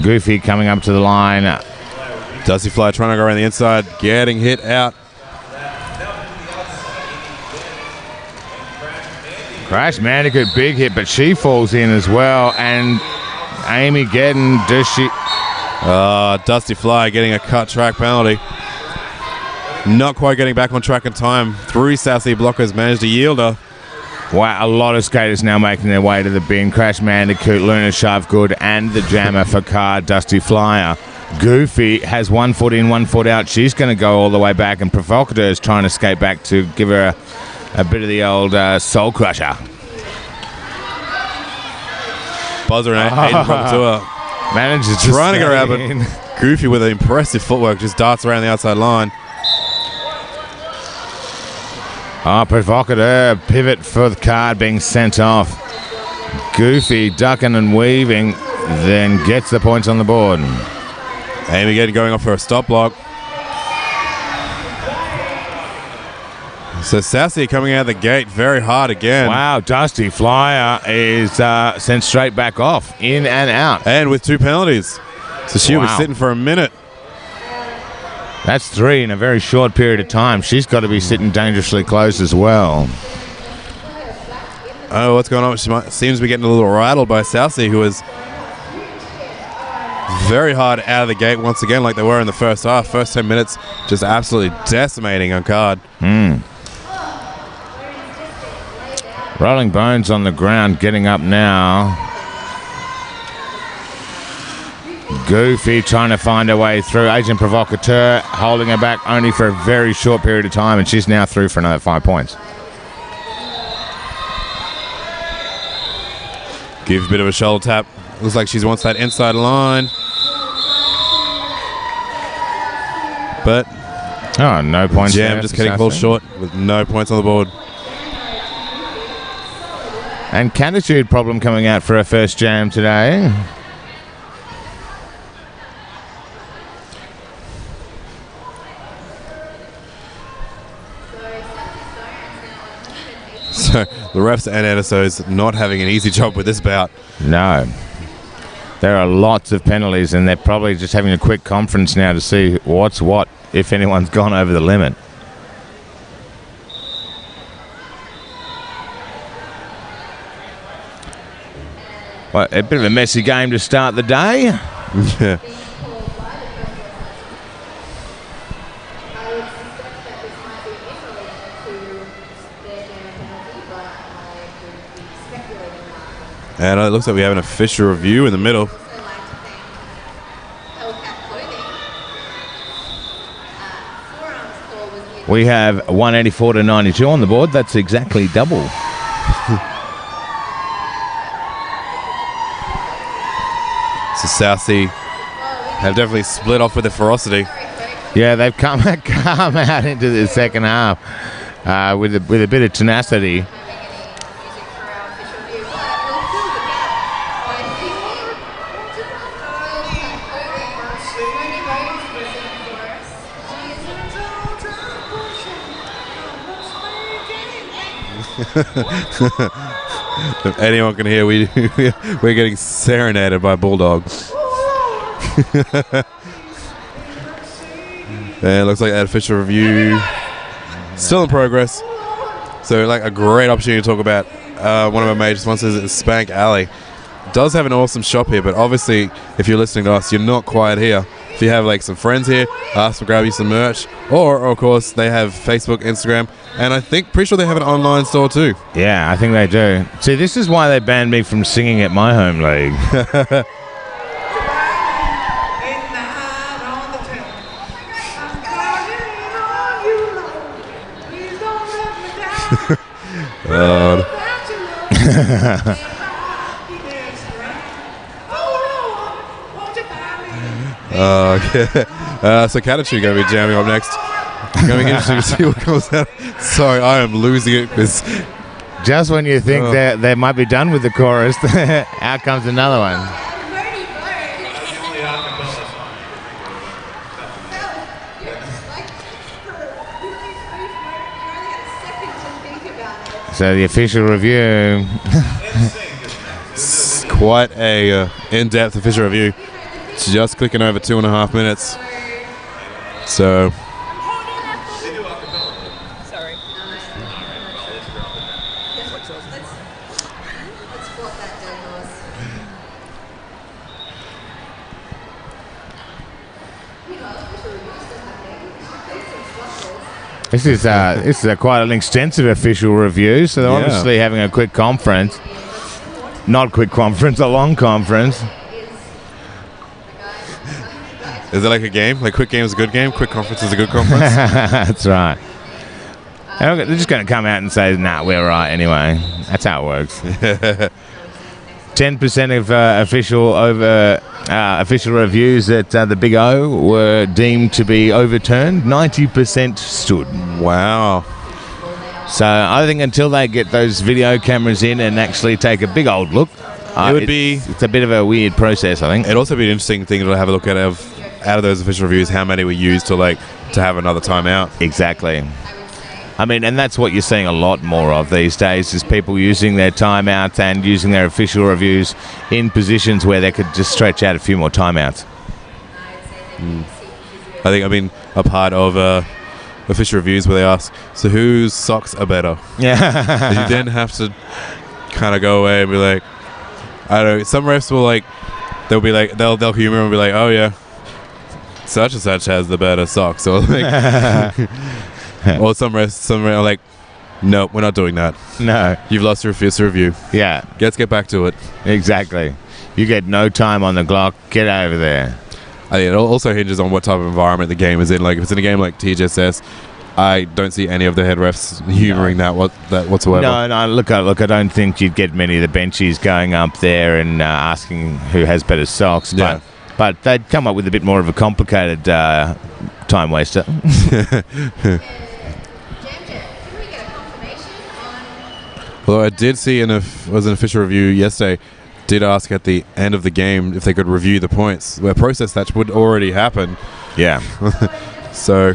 Goofy coming up to the line. Dusty Fly trying to go around the inside, getting hit out. Crash Bandicoot, big hit, but she falls in as well. And Amy Gedden, does she... Dusty Fly getting a cut track penalty. Not quite getting back on track in time. 3 Southie blockers managed to yield her. Wow, a lot of skaters now making their way to the bin. Crash Bandicoot, Luna Sharpgood, and the jammer for Card, Dusty Flyer. Goofy has 1 foot in, 1 foot out. She's going to go all the way back, and Provocateur is trying to skate back to give her a bit of the old soul crusher. Buzzer and Aiden Provocateur manages to trying to get around, but Goofy with an impressive footwork just darts around the outside line. Provocateur, pivot for the Card being sent off. Goofy ducking and weaving, then gets the points on the board. Amy again going off for a stop block. So Sassy coming out of the gate very hard again. Wow, Dusty Flyer is sent straight back off, in and out. And with 2 penalties. So she was sitting for a minute. That's 3 in a very short period of time. She's got to be sitting dangerously close as well. Oh, what's going on? She seems to be getting a little rattled by Southsea, who is very hard out of the gate once again, like they were in the first half. First 10 minutes, just absolutely decimating on Card. Rolling Bones on the ground, getting up now. Goofy trying to find her way through. Agent Provocateur holding her back only for a very short period of time, and she's now through for another 5 points. Gives a bit of a shoulder tap. Looks like she wants that inside line. But no points. Jam just getting called short with no points on the board. And Catitude problem coming out for her first jam today. So the refs and NSOs not having an easy job with this bout. No. There are lots of penalties, and they're probably just having a quick conference now to see what's what, if anyone's gone over the limit. Well, a bit of a messy game to start the day. Yeah. And it looks like we have an official review in the middle. We have 184 to 92 on the board. That's exactly double. So Southsea have definitely split off with the ferocity. Yeah, they've come out into the second half with a bit of tenacity. If anyone can hear, we're getting serenaded by bulldogs. And it looks like that official review still in progress. So like a great opportunity to talk about one of our major sponsors is Spank Alley. Does have an awesome shop here, but obviously if you're listening to us, you're not quite here. If you have like some friends here, ask them to grab you some merch. Or of course they have Facebook, Instagram, and pretty sure they have an online store too. Yeah, I think they do. See, this is why they banned me from singing at my home league. Okay. So Catitude going to be jamming up next. Going to be interesting to see what comes out. Sorry, I am losing it. Just when you think they might be done with the chorus, out comes another one. So the official review. It's quite a in-depth official review. It's just clicking over 2.5 minutes. So. Sorry. This is quite an extensive official review, so they're obviously having a quick conference. Not quick conference, a long conference. Is it like a game? Like quick game is a good game, quick conference is a good conference? That's right. They're just going to come out and say, nah, we're right anyway. That's how it works. 10% of official reviews at the Big O were deemed to be overturned. 90% stood. Wow. So I think until they get those video cameras in and actually take a big old look, it's a bit of a weird process, I think. It'd also be an interesting thing to have a look at out of those official reviews, how many were used to have another timeout. Exactly. I mean, and that's what you're seeing a lot more of these days, is people using their timeouts and using their official reviews in positions where they could just stretch out a few more timeouts. I mean, a part of official reviews where they ask, so whose socks are better? Yeah. And you then have to kind of go away and be like, I don't know, some refs will they'll be like, they'll humor and be like, oh yeah, such and such has the better socks. Or or some refs are like, no, we're not doing that. No. You've lost your official review. Yeah. Let's get back to it. Exactly. You get no time on the clock. Get over there. I think it also hinges on what type of environment the game is in. Like if it's in a game like TGSS, I don't see any of the head refs humouring that whatsoever. No. Look, I don't think you'd get many of the benchies going up there and asking who has better socks. Yeah. But they'd come up with a bit more of a complicated time waster. Although I did see was an official review yesterday, did ask at the end of the game if they could review the points, where process that would already happen. Yeah. So.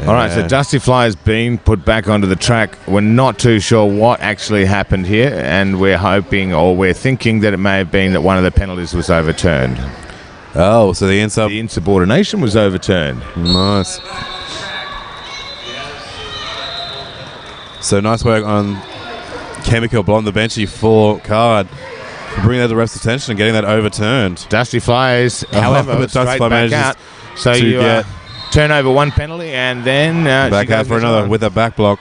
All right, so Dusty Fly has been put back onto the track. We're not too sure what actually happened here, and we're hoping or we're thinking that it may have been that one of the penalties was overturned. Oh, so the insubordination was overturned. Nice. So nice work on Chemical Blonde, the benchy for Card, for bringing that to the ref's attention and getting that overturned. Dusty Flies, however, straight back out. So you turn over one penalty and then back out for another with a back block.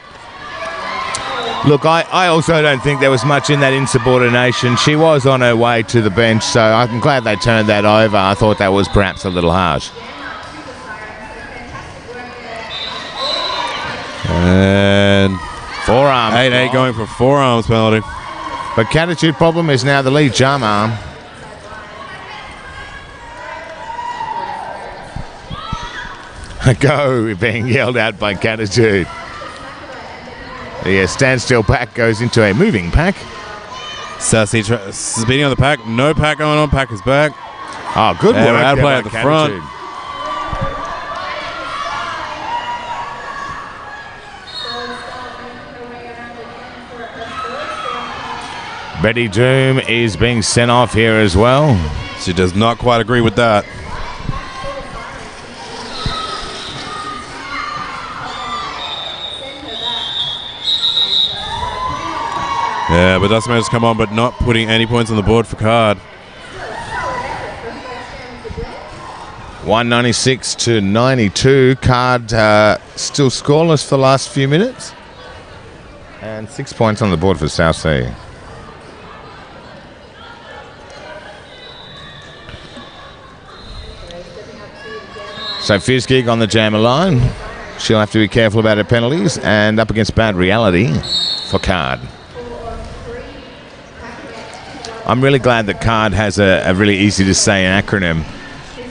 Look, I also don't think there was much in that insubordination. She was on her way to the bench, so I'm glad they turned that over. I thought that was perhaps a little harsh. And forearm. 8-8 going for forearms penalty. But Catitude Problem is now the lead jam arm. A go being yelled out by Catitude. The standstill pack goes into a moving pack. Sassy speeding on the pack. No pack going on. Pack is back. Oh, good work. Bad play at the front. Betty Doom is being sent off here as well. She does not quite agree with that. Yeah, but Dusty managed to come on, but not putting any points on the board for Card. 196 to 92. Card still scoreless for the last few minutes. And 6 points on the board for South Sea. So Fierce Gig on the jammer line. She'll have to be careful about her penalties. And up against Bad Reality for Card. I'm really glad that Card has a really easy to say acronym.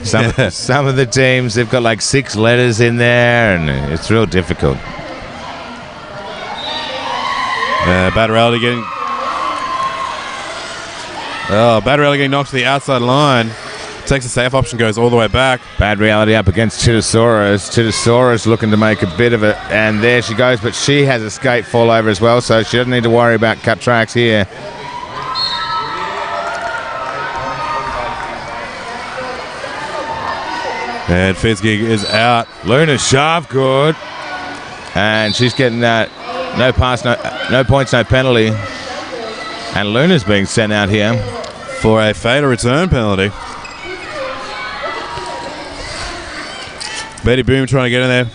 Some of the teams, they've got like 6 letters in there, and it's real difficult. Bad reality getting... Oh, bad reality getting knocked to the outside line. Takes a safe option, goes all the way back. Bad reality up against Chitosaurus. Chitosaurus looking to make a bit of it, and there she goes, but she has a skate fall over as well, so she doesn't need to worry about cut tracks here. And Fitzgig is out. Luna Sharp, good. And she's getting that no pass, no points, no penalty. And Luna's being sent out here for a fatal return penalty. Betty Boom trying to get in there.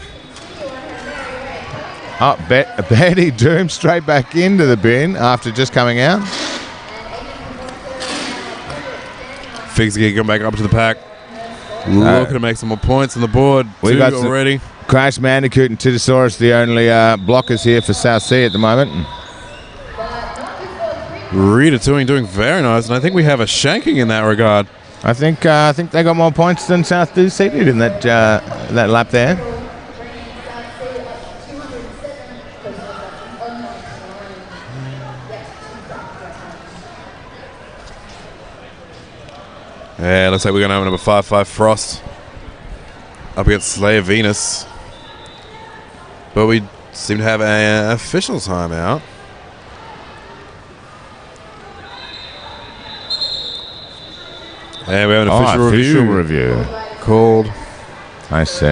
Oh, Betty Doom straight back into the bin after just coming out. Fitzgig going back up to the pack. Looking to make some more points on the board. We got already. Crash Bandicoot and Titosaurus, the only blockers here for South Sea at the moment. Rita Tuing doing very nice, and I think we have a shanking in that regard. I think they got more points than South Sea did in that lap there. Yeah, looks like we're going to have number 5 Frost up against Slayer Venus. But we seem to have an official timeout. And we have an official review called. I see.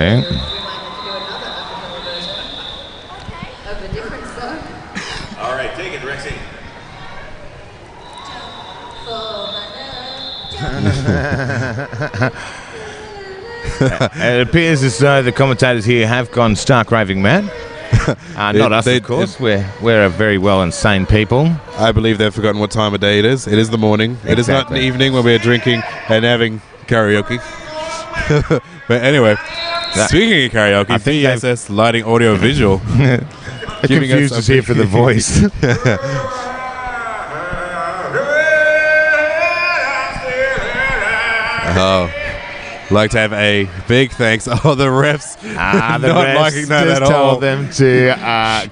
All right, take it, Rexy. It appears as though the commentators here have gone stark raving mad. Not us, of course. We're a very well insane people. I believe they've forgotten what time of day it is. It is the morning. Exactly. It is not an evening when we are drinking and having karaoke. But anyway, speaking of karaoke, TGSS Lighting Audio Visual. Confused us here for the voice. Oh. Like to have a big thanks. Oh, the refs the not refs liking that just at all. told them to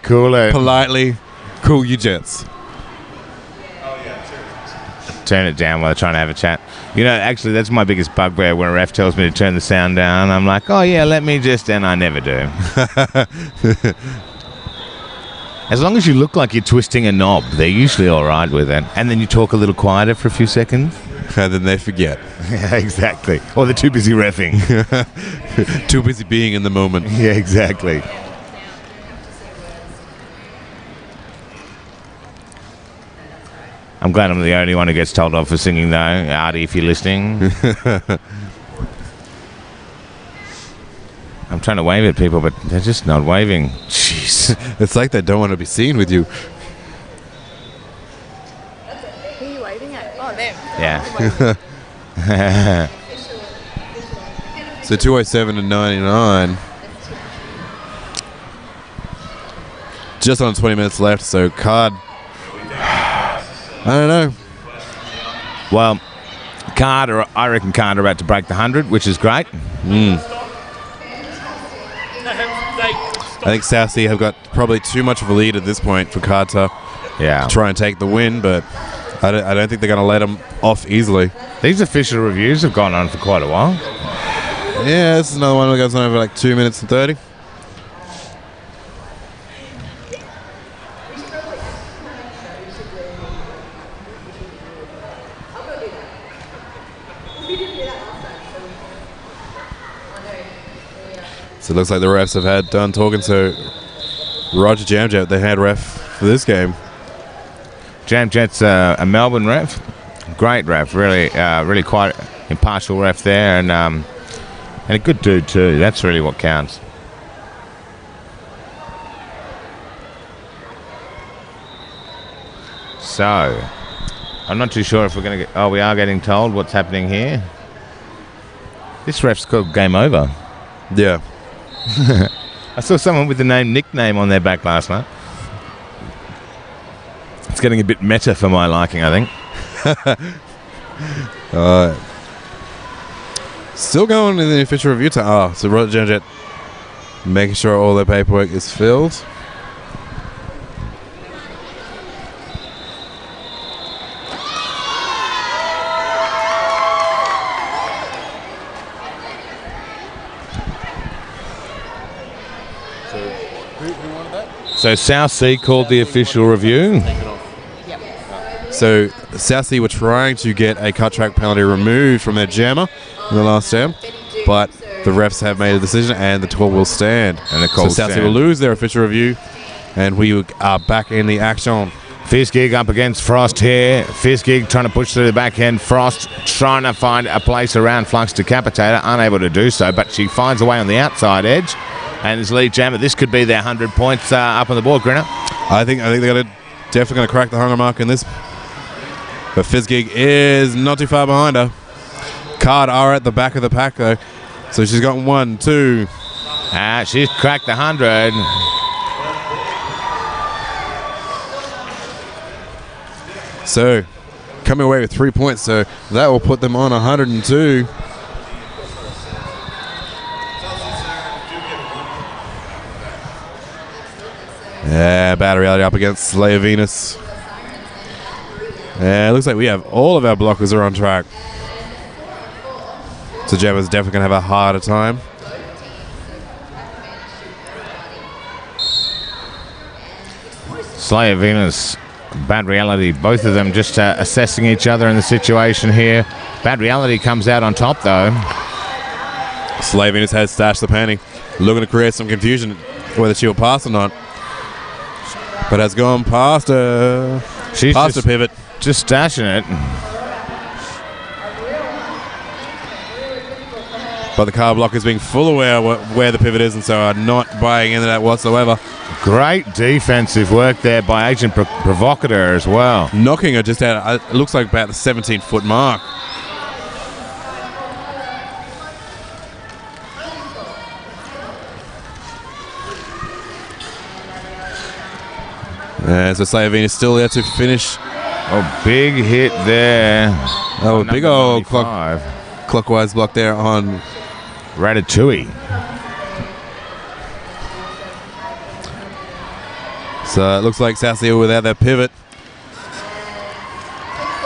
cool it. Politely cool you jets. Turn it down while they're trying to have a chat. You know, actually, that's my biggest bugbear when a ref tells me to turn the sound down. I'm like, oh, yeah, let me just... And I never do. As long as you look like you're twisting a knob, they're usually all right with it. And then you talk a little quieter for a few seconds. And then they forget. Yeah, exactly. Or they're too busy reffing. Too busy being in the moment. Yeah, exactly. I'm glad I'm the only one who gets told off for singing, though. Artie, if you're listening. I'm trying to wave at people, but they're just not waving. Jeez. It's like they don't want to be seen with you. Who are you waving at? Oh, them. Yeah. So 207 and 99. Just on 20 minutes left, so Card. I don't know. Well, I reckon Card are about to break the 100, which is great. I think South Sea have got probably too much of a lead at this point for Carter to try and take the win, but I don't think they're going to let them off easily. These official reviews have gone on for quite a while. Yeah, this is another one that goes on over like 2 minutes and 30. So it looks like the refs have had done talking. So Roger Jamjet, the head ref for this game. Jamjet's a Melbourne ref. Great ref, really quite impartial ref there, and a good dude too. That's really what counts. So, I'm not too sure if we're going to get... Oh, we are getting told what's happening here. This ref's called Game Over. Yeah. I saw someone with the nickname on their back last night. It's getting a bit meta for my liking, I think. Still going in the official review time. Oh, so Roger Jet making sure all their paperwork is filled. So South Sea called the official review. So South Sea were trying to get a cut track penalty removed from their jammer in the last jam, but the refs have made a decision and the call will stand. And the call so South Sea will lose their official review, and we are back in the action. Fiskig up against Frost here. Fiskig trying to push through the back end. Frost trying to find a place around Flux Decapitator, unable to do so, but she finds a way on the outside edge. And his lead jammer, this could be their 100 points up on the board, Grinner. I think they're definitely going to crack the 100 mark in this. But Fiskig is not too far behind her. Card are at the back of the pack, though. So she's got 1, 2. She's cracked the 100. So coming away with 3 points, so that will put them on 102. Yeah, Bad Reality up against Slayer Venus. Yeah, it looks like we have all of our blockers are on track. So Gemma's definitely going to have a harder time. Slayer Venus, Bad Reality, both of them just assessing each other in the situation here. Bad Reality comes out on top, though. Slayer Venus has stashed the panty, looking to create some confusion whether she'll pass or not. But has gone past her. She's past just, the pivot. Just stashing it. But the car block is being full aware where the pivot is, and so are not buying into that whatsoever. Great defensive work there by Agent Provocateur as well. Knocking her just out, it looks like about the 17-foot mark. And so Slayer Venus still there to finish. Oh, big hit there. Oh, big old clockwise block there on Ratatouille. So it looks like South Sea without that pivot.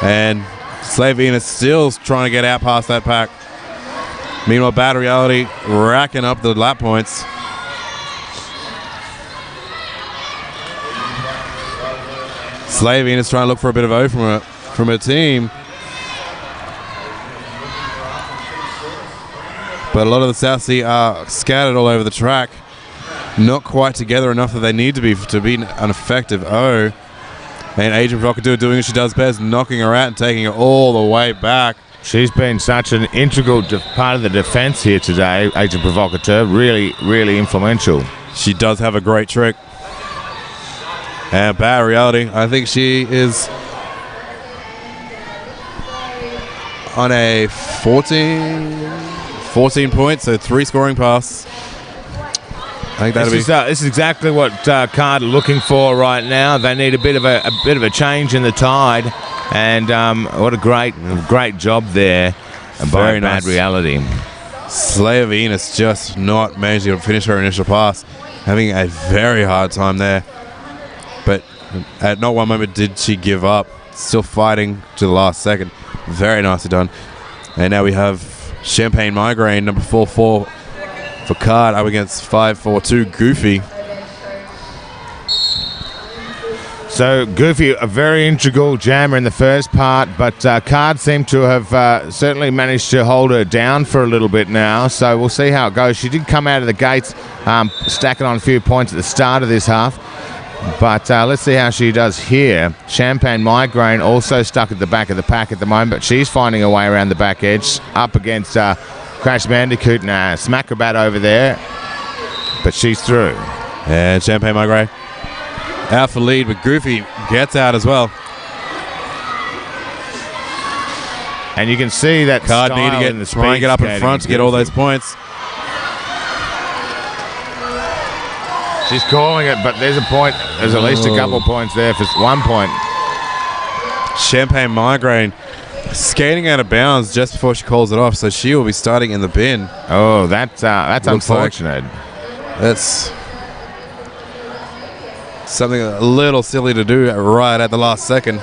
And Slayer Venus still trying to get out past that pack. Meanwhile, Bad Reality racking up the lap points. Slayer Venus trying to look for a bit of O from her team. But a lot of the South Sea are scattered all over the track. Not quite together enough that they need to be an effective O. And Agent Provocateur doing what she does best, knocking her out and taking her all the way back. She's been such an integral part of the defense here today, Agent Provocateur. Really, really influential. She does have a great trick. And Bad Reality, I think she is on a 14 points, so 3 scoring pass. I think that'll be. This is exactly what Card are looking for right now. They need a bit of a change in the tide, and what a great job there by Bad Reality. Slayer Venus just not managing to finish her initial pass, having a very hard time there. But at not one moment did she give up. Still fighting to the last second. Very nicely done. And now we have Champagne Migraine, number 4-4 for Card, up against 5-4-2 Goofy. So Goofy, a very integral jammer in the first part, but Card seemed to have certainly managed to hold her down for a little bit now. So we'll see how it goes. She did come out of the gates stacking on a few points at the start of this half. But let's see how she does here. Champagne Migraine also stuck at the back of the pack at the moment, but she's finding a way around the back edge up against Crash Bandicoot and Smackabat over there. But she's through. And Champagne Migraine out for lead, but Goofy gets out as well. And you can see that Card need to try and get up in front to get all those points. She's calling it, but there's a point. There's at least a couple points there for 1 point. Champagne Migraine skating out of bounds just before she calls it off, so she will be starting in the bin. Oh, that's Looks unfortunate. That's something a little silly to do right at the last second.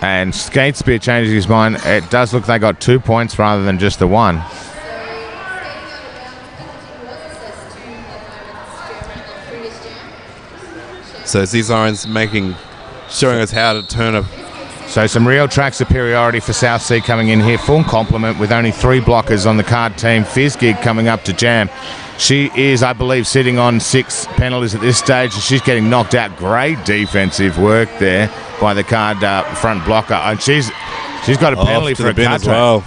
And Skatespear changes his mind. It does look they got 2 points rather than just the one. So Cesar's showing us how to turn a... So some real track superiority for South Sea coming in here. Full complement with only 3 blockers on the card team. Fizzgig coming up to jam. She is, I believe, sitting on 6 penalties at this stage. She's getting knocked out. Great defensive work there by the card front blocker. And she's got a penalty for a bin cut as well.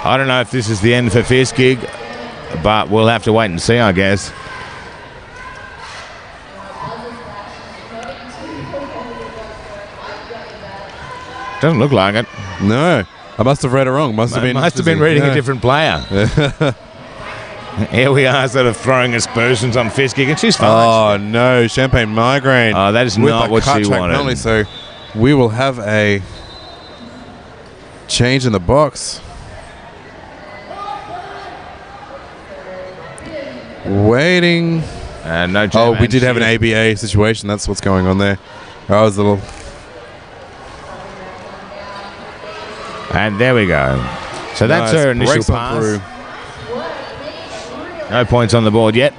I don't know if this is the end for Fizzgig, but we'll have to wait and see, I guess. Doesn't look like it. No. I must have read it wrong. Must have been reading a different player. Here we are sort of throwing aspersions on Fizzgig, and she's fine. Oh, no. Champagne migraine. Oh, that is not what she wanted. Penalty, so we will have a change in the box. Waiting. No jam. Oh, we did have an ABA situation. That's what's going on there. I was a little... And there we go. So that's her initial pass. No points on the board yet.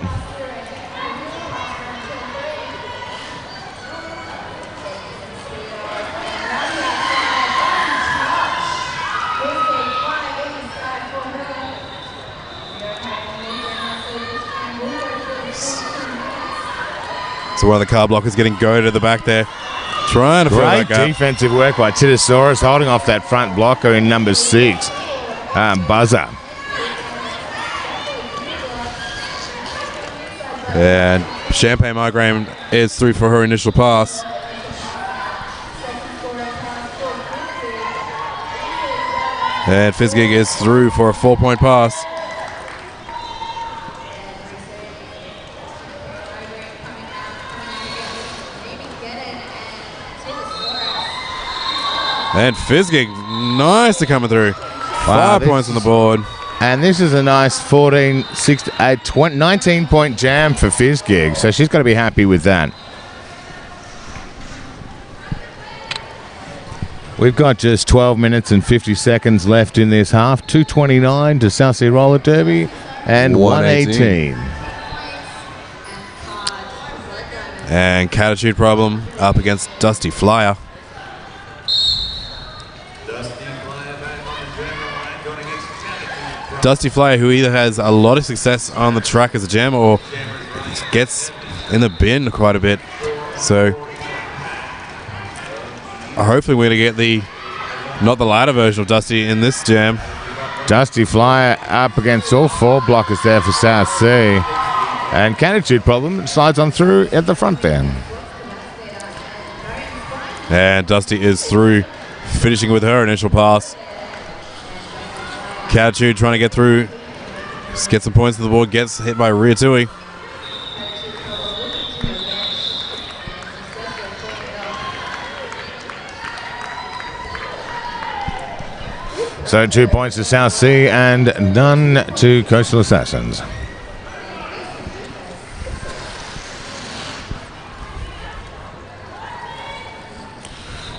So one of the car blockers getting go to the back there. Trying to fill that gap. Great defensive work by Titosaurus, holding off that front blocker in number 6. Buzzer. And Champagne Migraine is through for her initial pass. And Fizzgig is through for a 4-point pass. And Fizzgig, nicely coming through. 5 points on the board. And this is a nice 19-point jam for Fizzgig, so she's got to be happy with that. We've got just 12 minutes and 50 seconds left in this half. 2:29 to South Sea Roller Derby and 1:18. And Catitude Problem up against Dusty Flyer. Dusty Flyer, who either has a lot of success on the track as a jam or gets in the bin quite a bit. So hopefully we're going to get not the lighter version of Dusty in this jam. Dusty Flyer up against all 4 blockers there for South Sea. And Catitude Problem slides on through at the front then. And Dusty is through, finishing with her initial pass. Catitude trying to get through, just get some points to the board, gets hit by Ria Tui. So 2 points to South Sea and none to Coastal Assassins.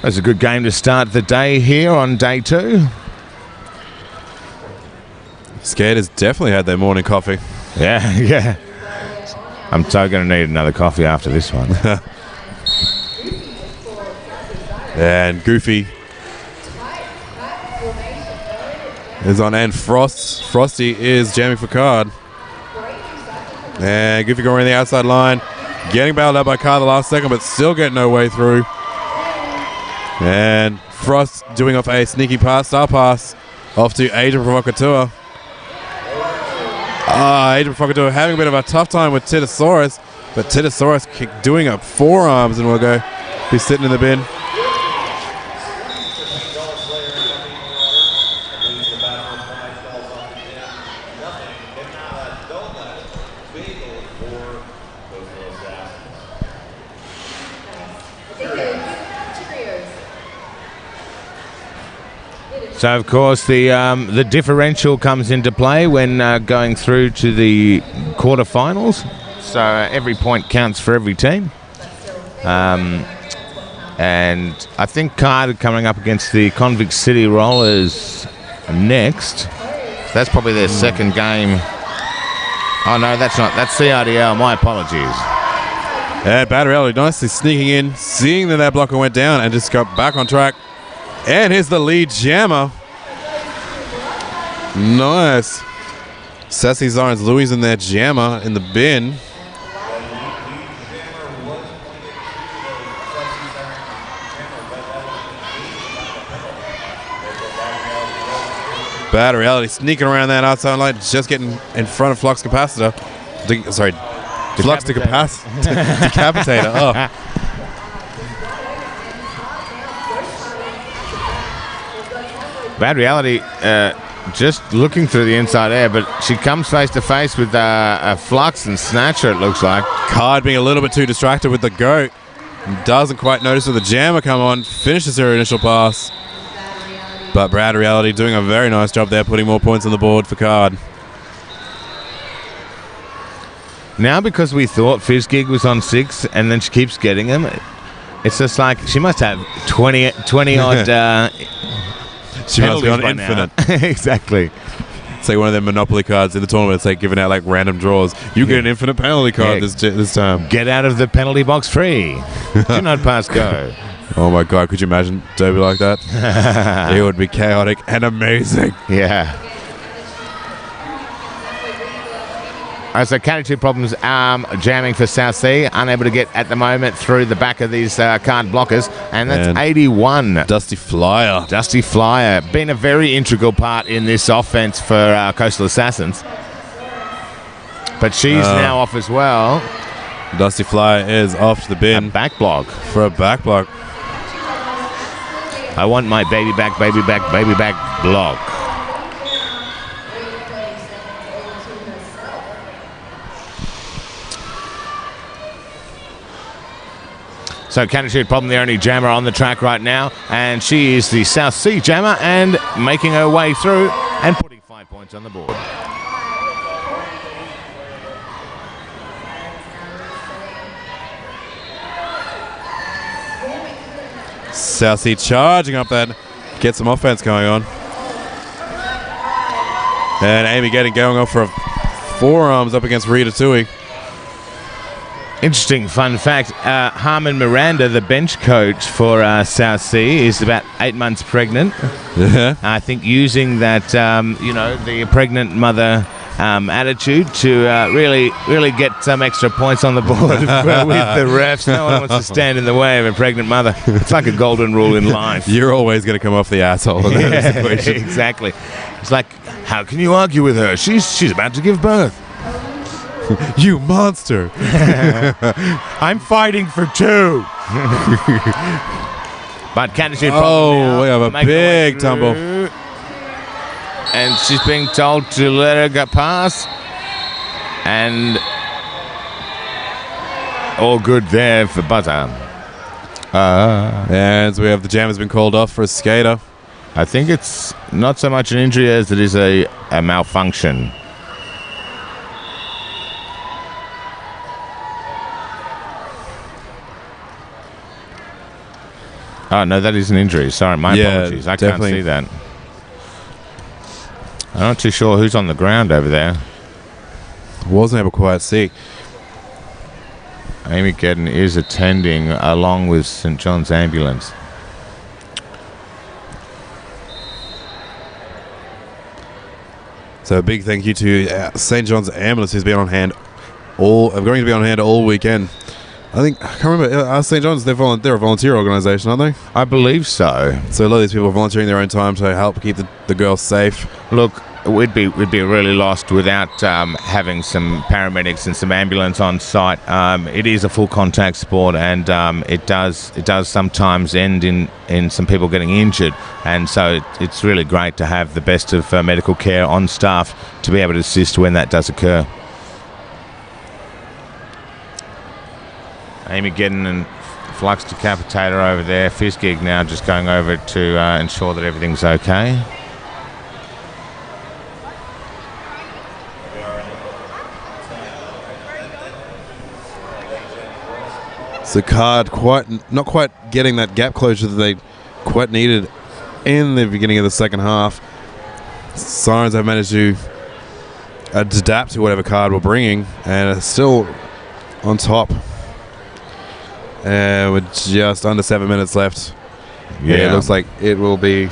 That's a good game to start the day here on day 2. Scared has definitely had their morning coffee. Yeah. I'm so going to need another coffee after this one. And Goofy is on end. Frosty is jamming for card. And Goofy going around the outside line. Getting bailed out by Card the last second, but still getting no way through. And Frost doing off a sneaky star pass off to Adrian Provocateur. Adrian Provocateur having a bit of a tough time with Titosaurus, but Titosaurus doing up forearms and will be sitting in the bin. So, of course, the differential comes into play when going through to the quarterfinals. So every point counts for every team. And I think Card coming up against the Convict City Rollers next. So that's probably their second game. Oh, no, that's not. That's CRDL. My apologies. And Bad Reality nicely sneaking in, seeing that blocker went down and just got back on track. And here's the lead jammer. Nice. Sassy Zion's Louis in their jammer in the bin. Bad Reality sneaking around that outside line, just getting in front of Flux Capacitor. Flux Decapitator. Oh. Bad Reality just looking through the inside air, but she comes face to face with a Flux and Snatcher, it looks like. Card being a little bit too distracted with the goat. Doesn't quite notice with the jammer come on. Finishes her initial pass. But Bad Reality doing a very nice job there, putting more points on the board for Card. Now, because we thought Fizzgig was on 6 and then she keeps getting them, it's just like she must have 20 odd she must be on infinite. Exactly. It's like one of their Monopoly cards in the tournament. It's like giving out like random draws. You get an infinite penalty card this time. Get out of the penalty box free. Do not pass go. Oh my God, could you imagine Derby like that? It would be chaotic and amazing. Yeah. So Catitude Problems jamming for South Sea, unable to get at the moment through the back of these card blockers, and that's 81. Dusty Flyer. Dusty Flyer, been a very integral part in this offense for Coastal Assassins. But she's now off as well. Dusty Flyer is off to the bin. A back block. For a back block. I want my baby back block. So Catitude Problem, the only jammer on the track right now, and she is the South Sea jammer and making her way through and putting 5 points on the board. South Sea charging up that, get some offense going on. And Amy going off for forearms up against Rita Tui. Interesting fun fact, Harmon Miranda, the bench coach for South Sea, is about 8 months pregnant. Yeah. I think using that, the pregnant mother attitude to really get some extra points on the board with the refs. No one wants to stand in the way of a pregnant mother. It's like a golden rule in life. You're always going to come off the asshole in that situation. Exactly. It's like, how can you argue with her? She's about to give birth. You monster. I'm fighting for 2. But Catitude Problem we have a big tumble. And she's being told to let her go pass. And all good there for Butter. And so we have the jam has been called off for a skater. I think it's not so much an injury as it is a malfunction. Oh, no, that is an injury. Sorry, my apologies. I can't see that. I'm not too sure who's on the ground over there. Wasn't able to quite see. Amy Gedden is attending along with St. John's Ambulance. So a big thank you to St. John's Ambulance, who's been on hand going to be on hand all weekend. I can't remember. St. John's, they're a volunteer organisation, aren't they? I believe so. So a lot of these people are volunteering their own time to help keep the girls safe. Look, we'd be really lost without having some paramedics and some ambulance on site. It is a full contact sport, and it does sometimes end in some people getting injured, and so it's really great to have the best of medical care on staff to be able to assist when that does occur. Amy Gedden and Flux Decapitator over there. Fizzgig now just going over to ensure that everything's okay. So Card not quite getting that gap closure that they quite needed in the beginning of the second half. Sirens have managed to adapt to whatever Card were bringing and are still on top. With just under 7 minutes left. Yeah, it looks like it will be.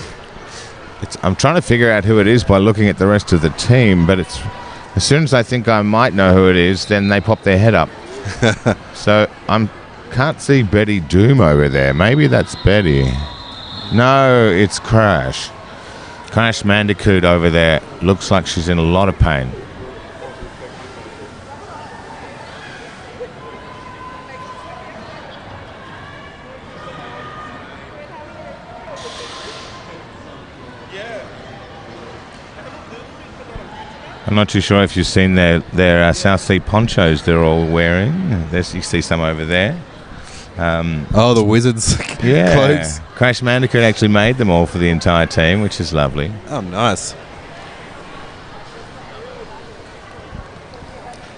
I'm trying to figure out who it is by looking at the rest of the team, but it's as soon as I think I might know who it is, then they pop their head up. So can't see Betty Doom over there. Maybe that's Betty. No, it's Crash. Crash Bandicoot over there. Looks like she's in a lot of pain. I'm not too sure if you've seen their South Sea ponchos they're all wearing. You see some over there. The Wizards clothes. Crash Bandicoot actually made them all for the entire team, which is lovely. Oh, nice.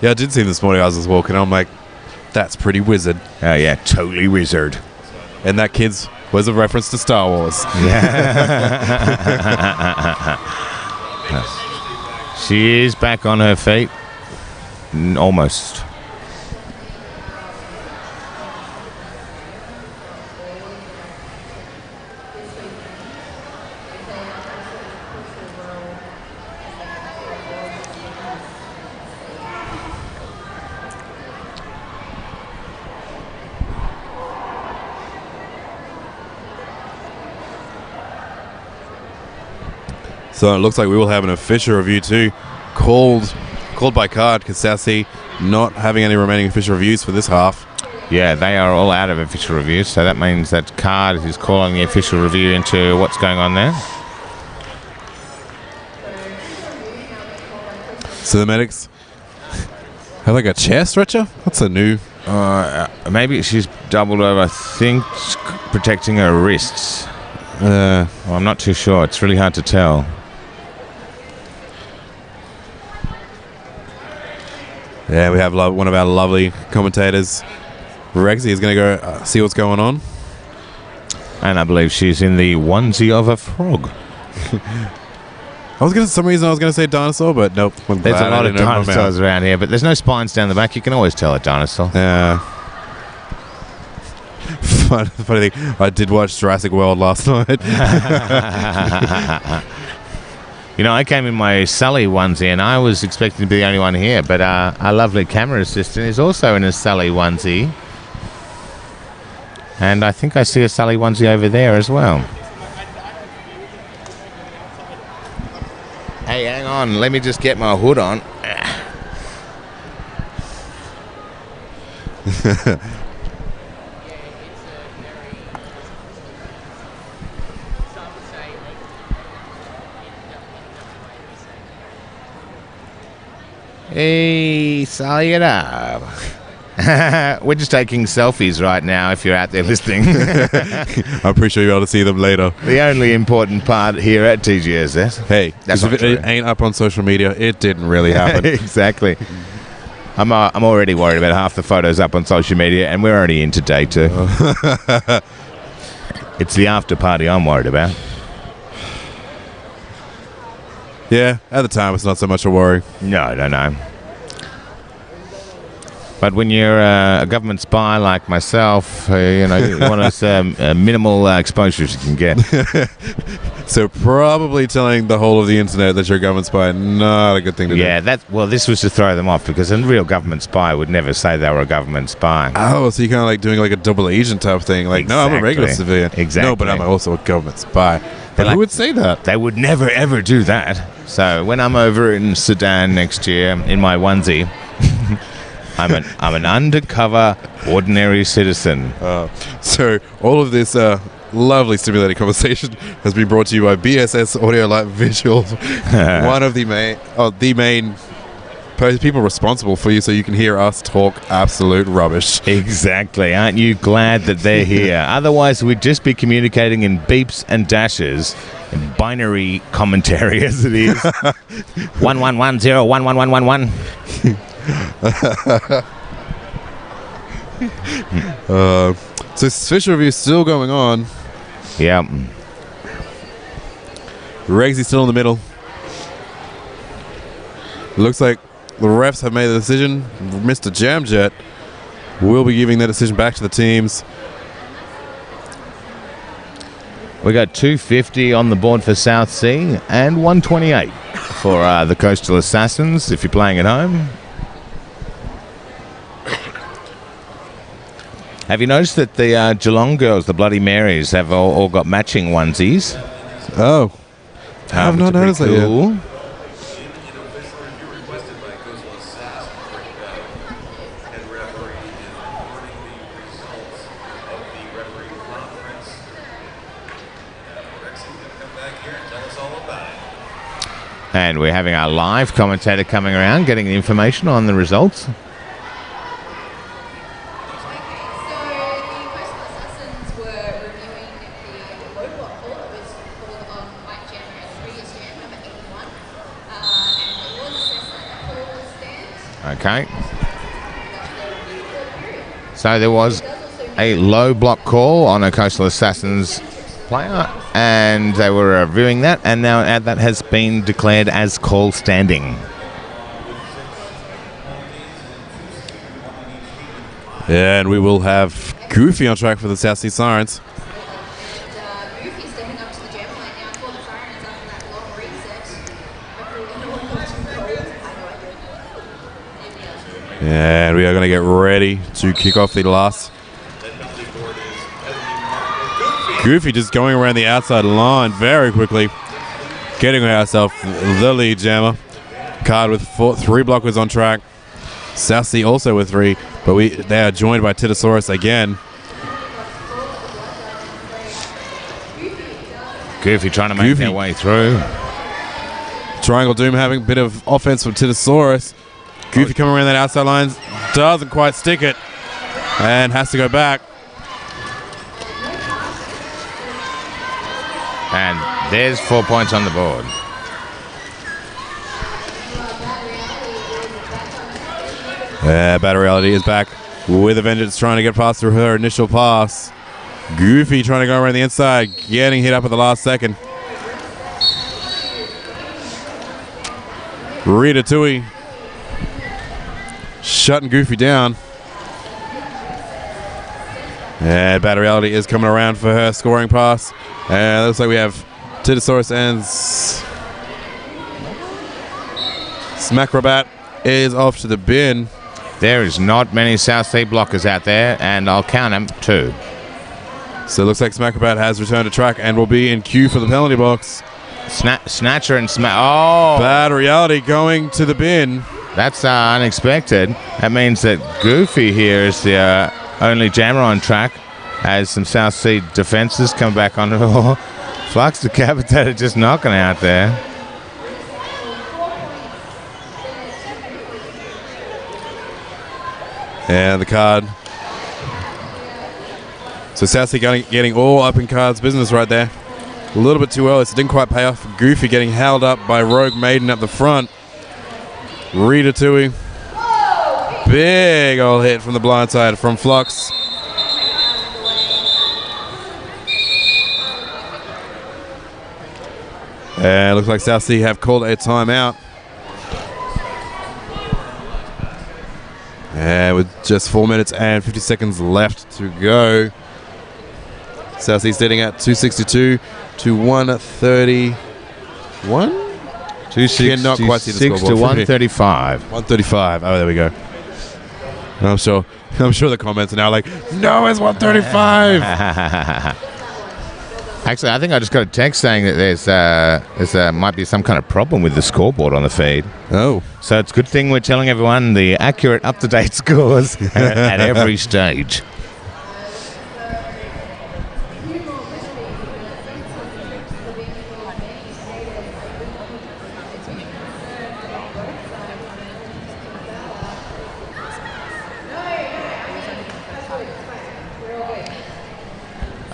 Yeah, I did see them this morning. I was just walking. I'm like, that's pretty Wizard. Oh, yeah, totally Wizard. And that kid's was a reference to Star Wars. Yeah. She is back on her feet. Almost. So it looks like we will have an official review too, called by Card, because South Sea not having any remaining official reviews for this half. Yeah, they are all out of official reviews, so that means that Card is calling the official review into what's going on there. So the medics have like a chair stretcher? That's a new... maybe she's doubled over, I think, protecting her wrists. Well, I'm not too sure. It's really hard to tell. Yeah, we have one of our lovely commentators. Rexy is going to go see what's going on. And I believe she's in the onesie of a frog. For some reason I was going to say dinosaur, but nope. There's a lot of dinosaurs around here, but there's no spines down the back. You can always tell a dinosaur. Yeah. Funny thing, I did watch Jurassic World last night. You know, I came in my Sully onesie, and I was expecting to be the only one here, but our lovely camera assistant is also in a Sully onesie. And I think I see a Sully onesie over there as well. Hey, hang on. Let me just get my hood on. Hey, Sully it up. We're just taking selfies right now if you're out there listening. I'm pretty sure you'll be able to see them later. The only important part here at TGSS. Hey, if it ain't up on social media, it didn't really happen. Exactly. I'm already worried about half the photos up on social media, and we're already into day two. It's the after party I'm worried about. Yeah, at the time it's not so much a worry. No. But when you're a government spy like myself, you want as minimal exposure as you can get. So probably telling the whole of the internet that you're a government spy, not a good thing to do. Yeah, this was to throw them off, because a real government spy would never say they were a government spy. Oh, so you're kind of like doing like a double agent type thing. Like, exactly. No, I'm a regular civilian. Exactly. No, but I'm also a government spy. But who would say that? They would never, ever do that. So when I'm over in Sudan next year in my onesie, I'm an undercover ordinary citizen. So all of this lovely stimulating conversation has been brought to you by BSS Audio Light Visuals, one of the main people responsible for you so you can hear us talk absolute rubbish. Exactly. Aren't you glad that they're here? Otherwise, we'd just be communicating in beeps and dashes, in binary commentary as it is. 1110 11111. So fish review is still going on. Yeah. Regsy's still in the middle. Looks like the refs have made the decision. Mr. Jamjet will be giving that decision back to the teams. We got 250 on the board for South Sea and 128 for the Coastal Assassins if you're playing at home. Have you noticed that the Geelong girls, the Bloody Marys, have all got matching onesies? Oh. I have not noticed that yet. And we're having our live commentator coming around, getting the information on the results. Okay. So there was a low block call on a Coastal Assassins player, and they were reviewing that, and now that has been declared as call standing. Yeah, and we will have Goofy on track for the South Sea Sirens. And we are going to get ready to kick off the last. Goofy just going around the outside line very quickly, getting herself the lead jammer. Card with 3 blockers on track. South Sea also with 3, but they are joined by Titosaurus again. Goofy trying to make their way through. Triangle Doom having a bit of offense from Titosaurus. Goofy coming around that outside line, doesn't quite stick it, and has to go back. And there's 4 points on the board. Yeah, Bad Reality is back with a vengeance, trying to get past through her initial pass. Goofy trying to go around the inside, getting hit up at the last second. Rita Tui shutting Goofy down. And Bad Reality is coming around for her scoring pass. And it looks like we have Titosaurus and Smackrabat is off to the bin. There is not many South Sea blockers out there, and I'll count them 2. So it looks like Smackrabat has returned to track and will be in queue for the penalty box. Snatcher and Smack. Oh! Bad Reality going to the bin. That's unexpected. That means that Goofy here is the only jammer on track as some South Sea defences come back on. Flux Decapitator just knocking out there. And the card. So South Sea getting all up in cards business right there. A little bit too early, so it didn't quite pay off for Goofy getting held up by Rogue Maiden up the front. Rita Tui. Big old hit from the blind side from Flux. And it looks like South Sea have called a timeout. And with just 4 minutes and 50 seconds left to go. South Sea sitting at 262 to 131. 266 to 135. 135. Oh, there we go. I'm sure the comments are now like, no, it's 135. Actually, I think I just got a text saying that there's might be some kind of problem with the scoreboard on the feed. Oh. So it's a good thing we're telling everyone the accurate, up-to-date scores at every stage.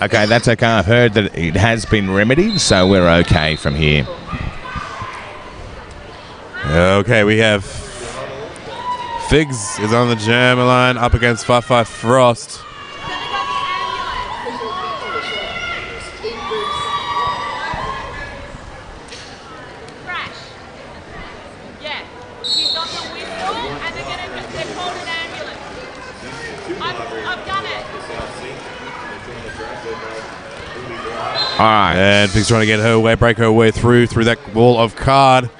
Okay, that's okay. I've heard that it has been remedied, so we're okay from here. Okay, we have Figs is on the jammer line up against 5-5 Frost. All right. And Figs trying to get her way, break her way through that wall of card.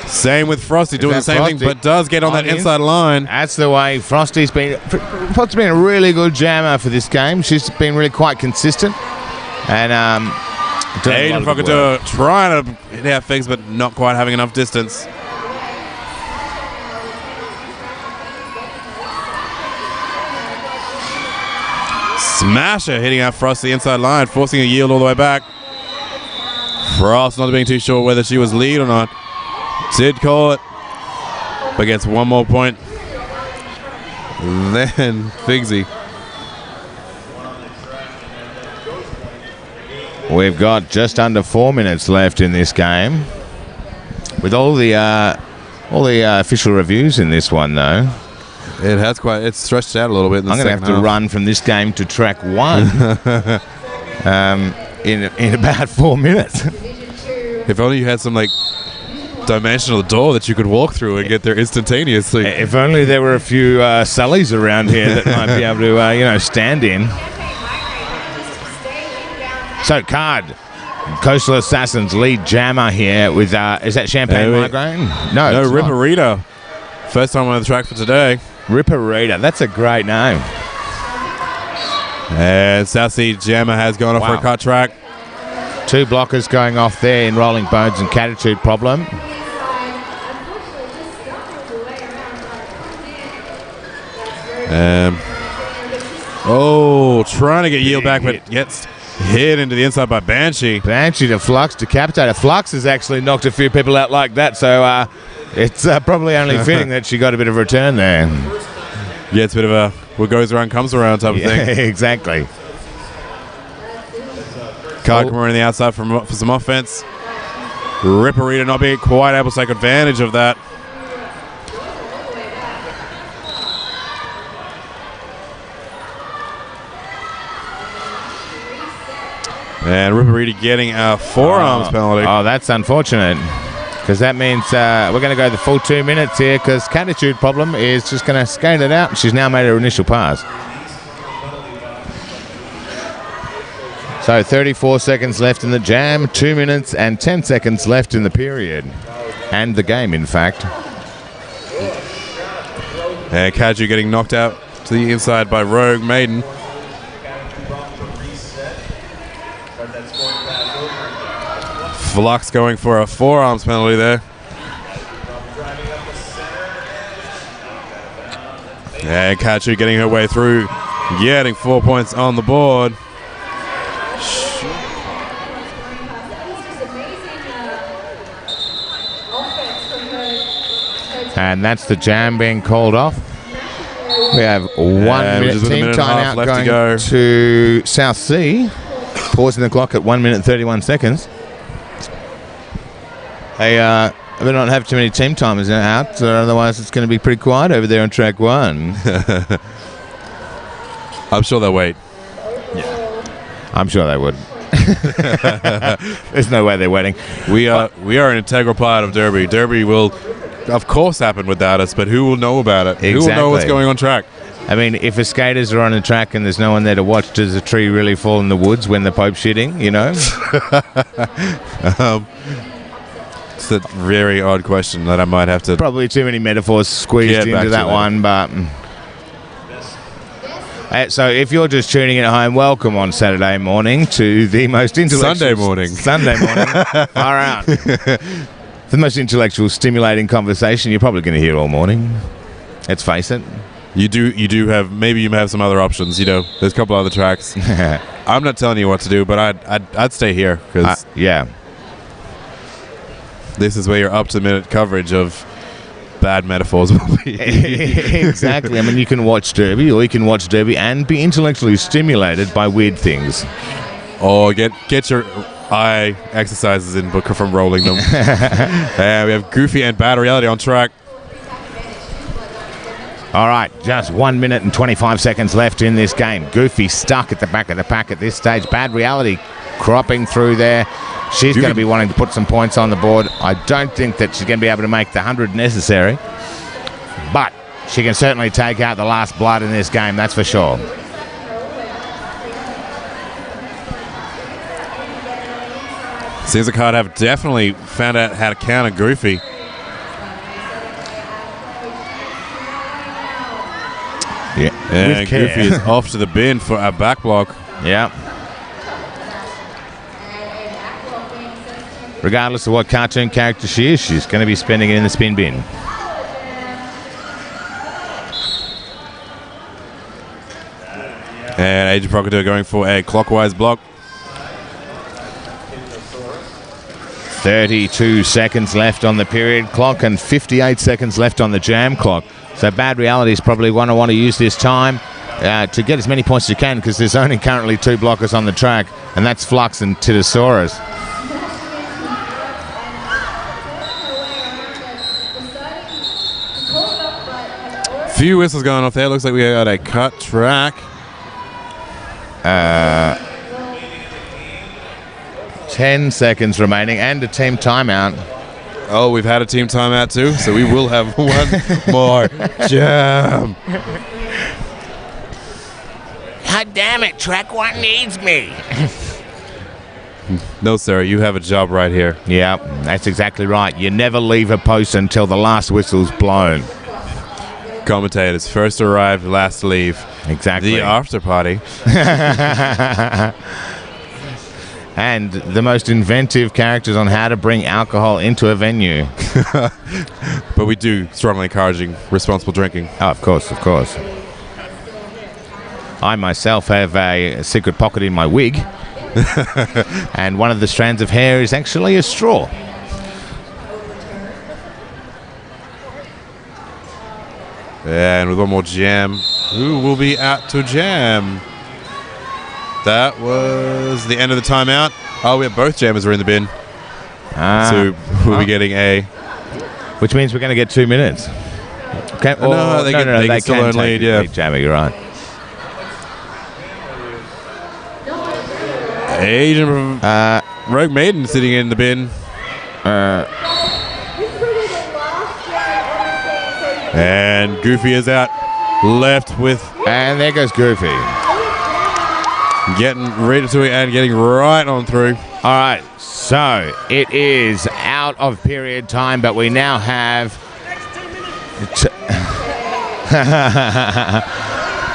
Same with Frosty, doing the same thing, but does get on that inside line. That's the way Frosty's been a really good jammer for this game. She's been really quite consistent. And Aiden Focador trying to hit out Figs, but not quite having enough distance. Smasher hitting out Frosty inside line, forcing a yield all the way back. Frost not being too sure whether she was lead or not. Did call it, but gets one more point. Then Figsy. We've got just under 4 minutes left in this game. With all the official reviews in this one, though. It's stretched out a little bit in the I'm going to have to run from this game to track 1 in about 4 minutes. If only you had some dimensional door that you could walk through and get there instantaneously. If only there were a few Sullys around here that might be able to, stand in. So, card. Coastal Assassins lead jammer here with, is that Champagne Migraine? No, Ripperita. First time on the track for today. Ripperita, that's a great name. And South Sea Jammer has gone off for a cut track. 2 blockers going off there in Rolling Bones and Catitude Problem. Trying to get yield back, but gets hit into the inside by Banshee. Banshee to Flux, Decapitator. Flux has actually knocked a few people out like that, so it's probably only fitting that she got a bit of a return there. Yeah, it's a bit of a what goes around comes around type of thing. Exactly. Card coming around the outside for some offense. Ripperita not being quite able to take advantage of that. And Ripperita getting a forearms penalty. Oh, that's unfortunate. Because that means we're going to go the full 2 minutes here because Catitude Problem is just going to skate it out. She's now made her initial pass. So 34 seconds left in the jam, 2 minutes and 10 seconds left in the period. And the game, in fact. And Kaju getting knocked out to the inside by Rogue Maiden. Flux going for a forearms penalty there. And Kaju getting her way through, getting 4 points on the board. And that's the jam being called off. We have 1 minute team timeout going to South Sea. Pausing the clock at 1 minute and 31 seconds. Hey, we don't have too many team timers out, so otherwise it's going to be pretty quiet over there on track 1. I'm sure they'll wait. Yeah, I'm sure they would. There's no way they're waiting. We are an integral part of Derby. Derby will, of course, happen without us, but who will know about it? Exactly. Who will know what's going on track? I mean, if the skaters are on a track and there's no one there to watch, does a tree really fall in the woods when the Pope's shitting, you know? It's a very odd question that I might have to... Probably too many metaphors squeezed into that one, but... So if you're just tuning in at home, welcome on Saturday morning to the most intellectual... Sunday morning. Far out. The most intellectual, stimulating conversation you're probably going to hear all morning. Let's face it. You do have, maybe you may have some other options, there's a couple other tracks. I'm not telling you what to do, but I'd stay here, because yeah, this is where you're up to minute coverage of bad metaphors will be. Exactly. I mean, you can watch Derby, or you can watch Derby and be intellectually stimulated by weird things. Or get your eye exercises in from rolling them. And we have Goofy and Bad Reality on track. All right, just 1 minute and 25 seconds left in this game. Goofy stuck at the back of the pack at this stage. Bad Reality cropping through there. She's going to be wanting to put some points on the board. I don't think that she's going to be able to make the 100 necessary, but she can certainly take out the last blood in this game, that's for sure. Seems the card have definitely found out how to counter Goofy. Yeah, and Goofy is off to the bin for a back block. Yeah. Regardless of what cartoon character she is, she's going to be spending it in the spin bin. And Agent Procodure going for a clockwise block. 32 seconds left on the period clock and 58 seconds left on the jam clock. So Bad Reality is probably going to want to use this time to get as many points as you can, because there's only currently 2 blockers on the track, and that's Flux and Titosaurus. Few whistles going off there. Looks like we got a cut track. 10 seconds remaining and a team timeout. Oh, we've had a team timeout too, so we will have one more jam. God damn it, track 1 needs me. No, sir, you have a job right here. Yeah, that's exactly right. You never leave a post until the last whistle's blown. Commentators, first arrive, last leave. Exactly. The after party. And the most inventive characters on how to bring alcohol into a venue. But we do strongly encouraging responsible drinking. Oh, of course, of course. I myself have a secret pocket in my wig. And one of the strands of hair is actually a straw. And with one more jam, who will be out to jam? That was the end of the timeout. Oh, we have both jammers are in the bin. So we'll be getting a... Which means we're going to get 2 minutes. Okay. No, they can still own lead, yeah. Jammer, you're right. Asian Rogue Maiden sitting in the bin. And Goofy is out. Left with... And there goes Goofy. Getting ready to and getting right on through. All right, so it is out of period time, but we now have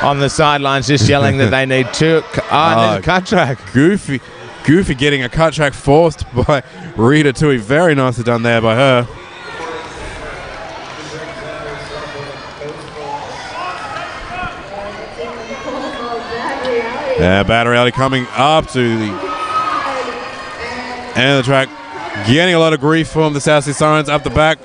on the sidelines just yelling that they need 2. There's a cut track. Goofy getting a cut track forced by Rita Tui. Very nicely done there by her. Bad Reality coming up to the end of the track, getting a lot of grief from the South Sea Sirens up the back.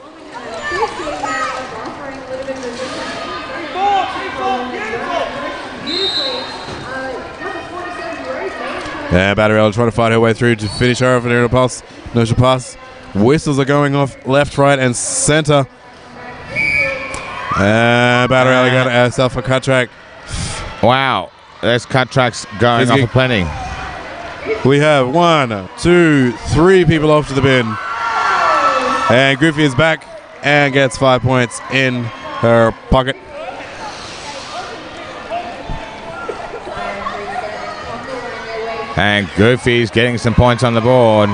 And Bad Reality trying to fight her way through to finish her off in a pulse. No, she'll pass. Whistles are going off left, right, and center. Bad Reality got herself a cut track. Wow. There's cut tracks going off plenty. We have 1, 2, 3 people off to the bin. And Goofy is back and gets 5 points in her pocket. And Goofy's getting some points on the board.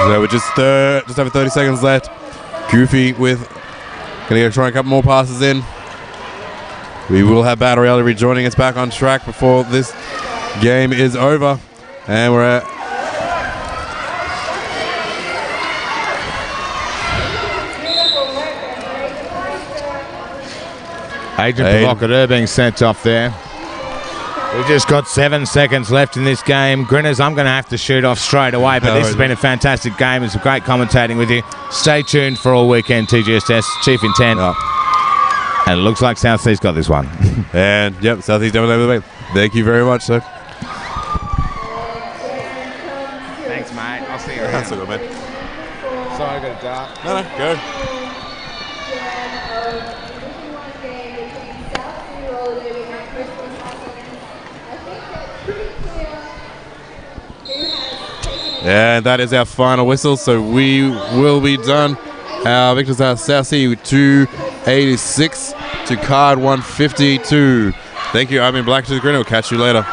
So we're just over 30 seconds left. Goofy with going to try a couple more passes in. We will have Bad Reality rejoining us back on track before this game is over. And we're at... Agent Provocateur being sent off there. We've just got 7 seconds left in this game. Grinners, I'm going to have to shoot off straight away, but this has been a fantastic game. It's great commentating with you. Stay tuned for all weekend TGSS, Chief Intent. And it looks like South Sea's got this one. And, yep, South Sea's done it. Thank you very much, sir. Thanks, mate. I'll see you around. That's all good, man. Sorry, I got a dart. No, go. And that is our final whistle, so we will be done. Our victors are South Sea 286 to card 152. Thank you. I've been Black to the Grin. We'll catch you later.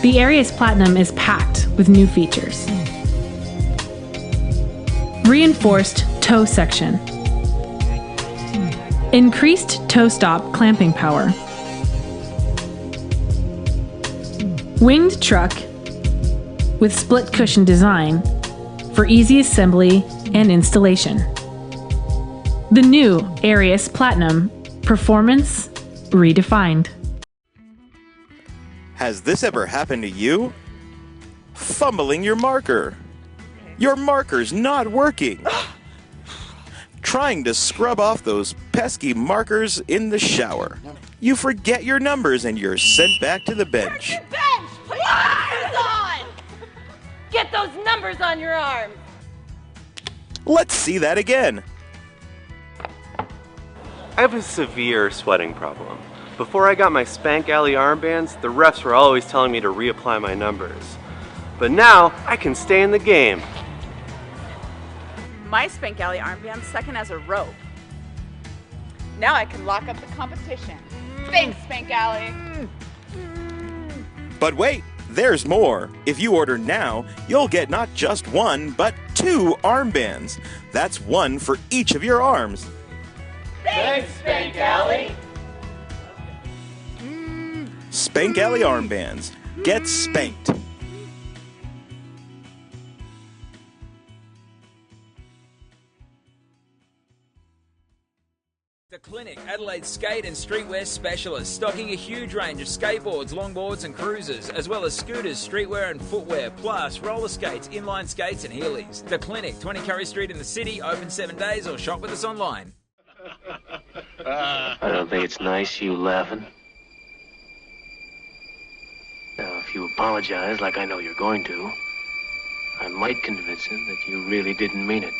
The Aries Platinum is packed with new features. Reinforced toe section. Increased toe stop clamping power. Winged truck with split cushion design for easy assembly and installation. The new Aries Platinum, performance redefined. Has this ever happened to you? Fumbling your marker. Your marker's not working. Trying to scrub off those pesky markers in the shower. You forget your numbers and you're sent back to the bench. Bench! Put your numbers on! Get those numbers on your arms! Let's see that again. I have a severe sweating problem. Before I got my Spank Alley armbands, the refs were always telling me to reapply my numbers. But now, I can stay in the game. My Spank Alley armband's second as a rope. Now I can lock up the competition. Thanks, Spank Alley. But wait, there's more. If you order now, you'll get not just one, but 2 armbands. That's one for each of your arms. Thanks, Spank Alley! Spank Alley armbands. Get spanked. The Clinic, Adelaide's skate and streetwear specialist, stocking a huge range of skateboards, longboards and cruisers, as well as scooters, streetwear and footwear, plus roller skates, inline skates and Heelys. The Clinic, 20 Curry Street in the city, open 7 days, or shop with us online. I don't think it's nice you laughing. Now, if you apologize like I know you're going to, I might convince him that you really didn't mean it.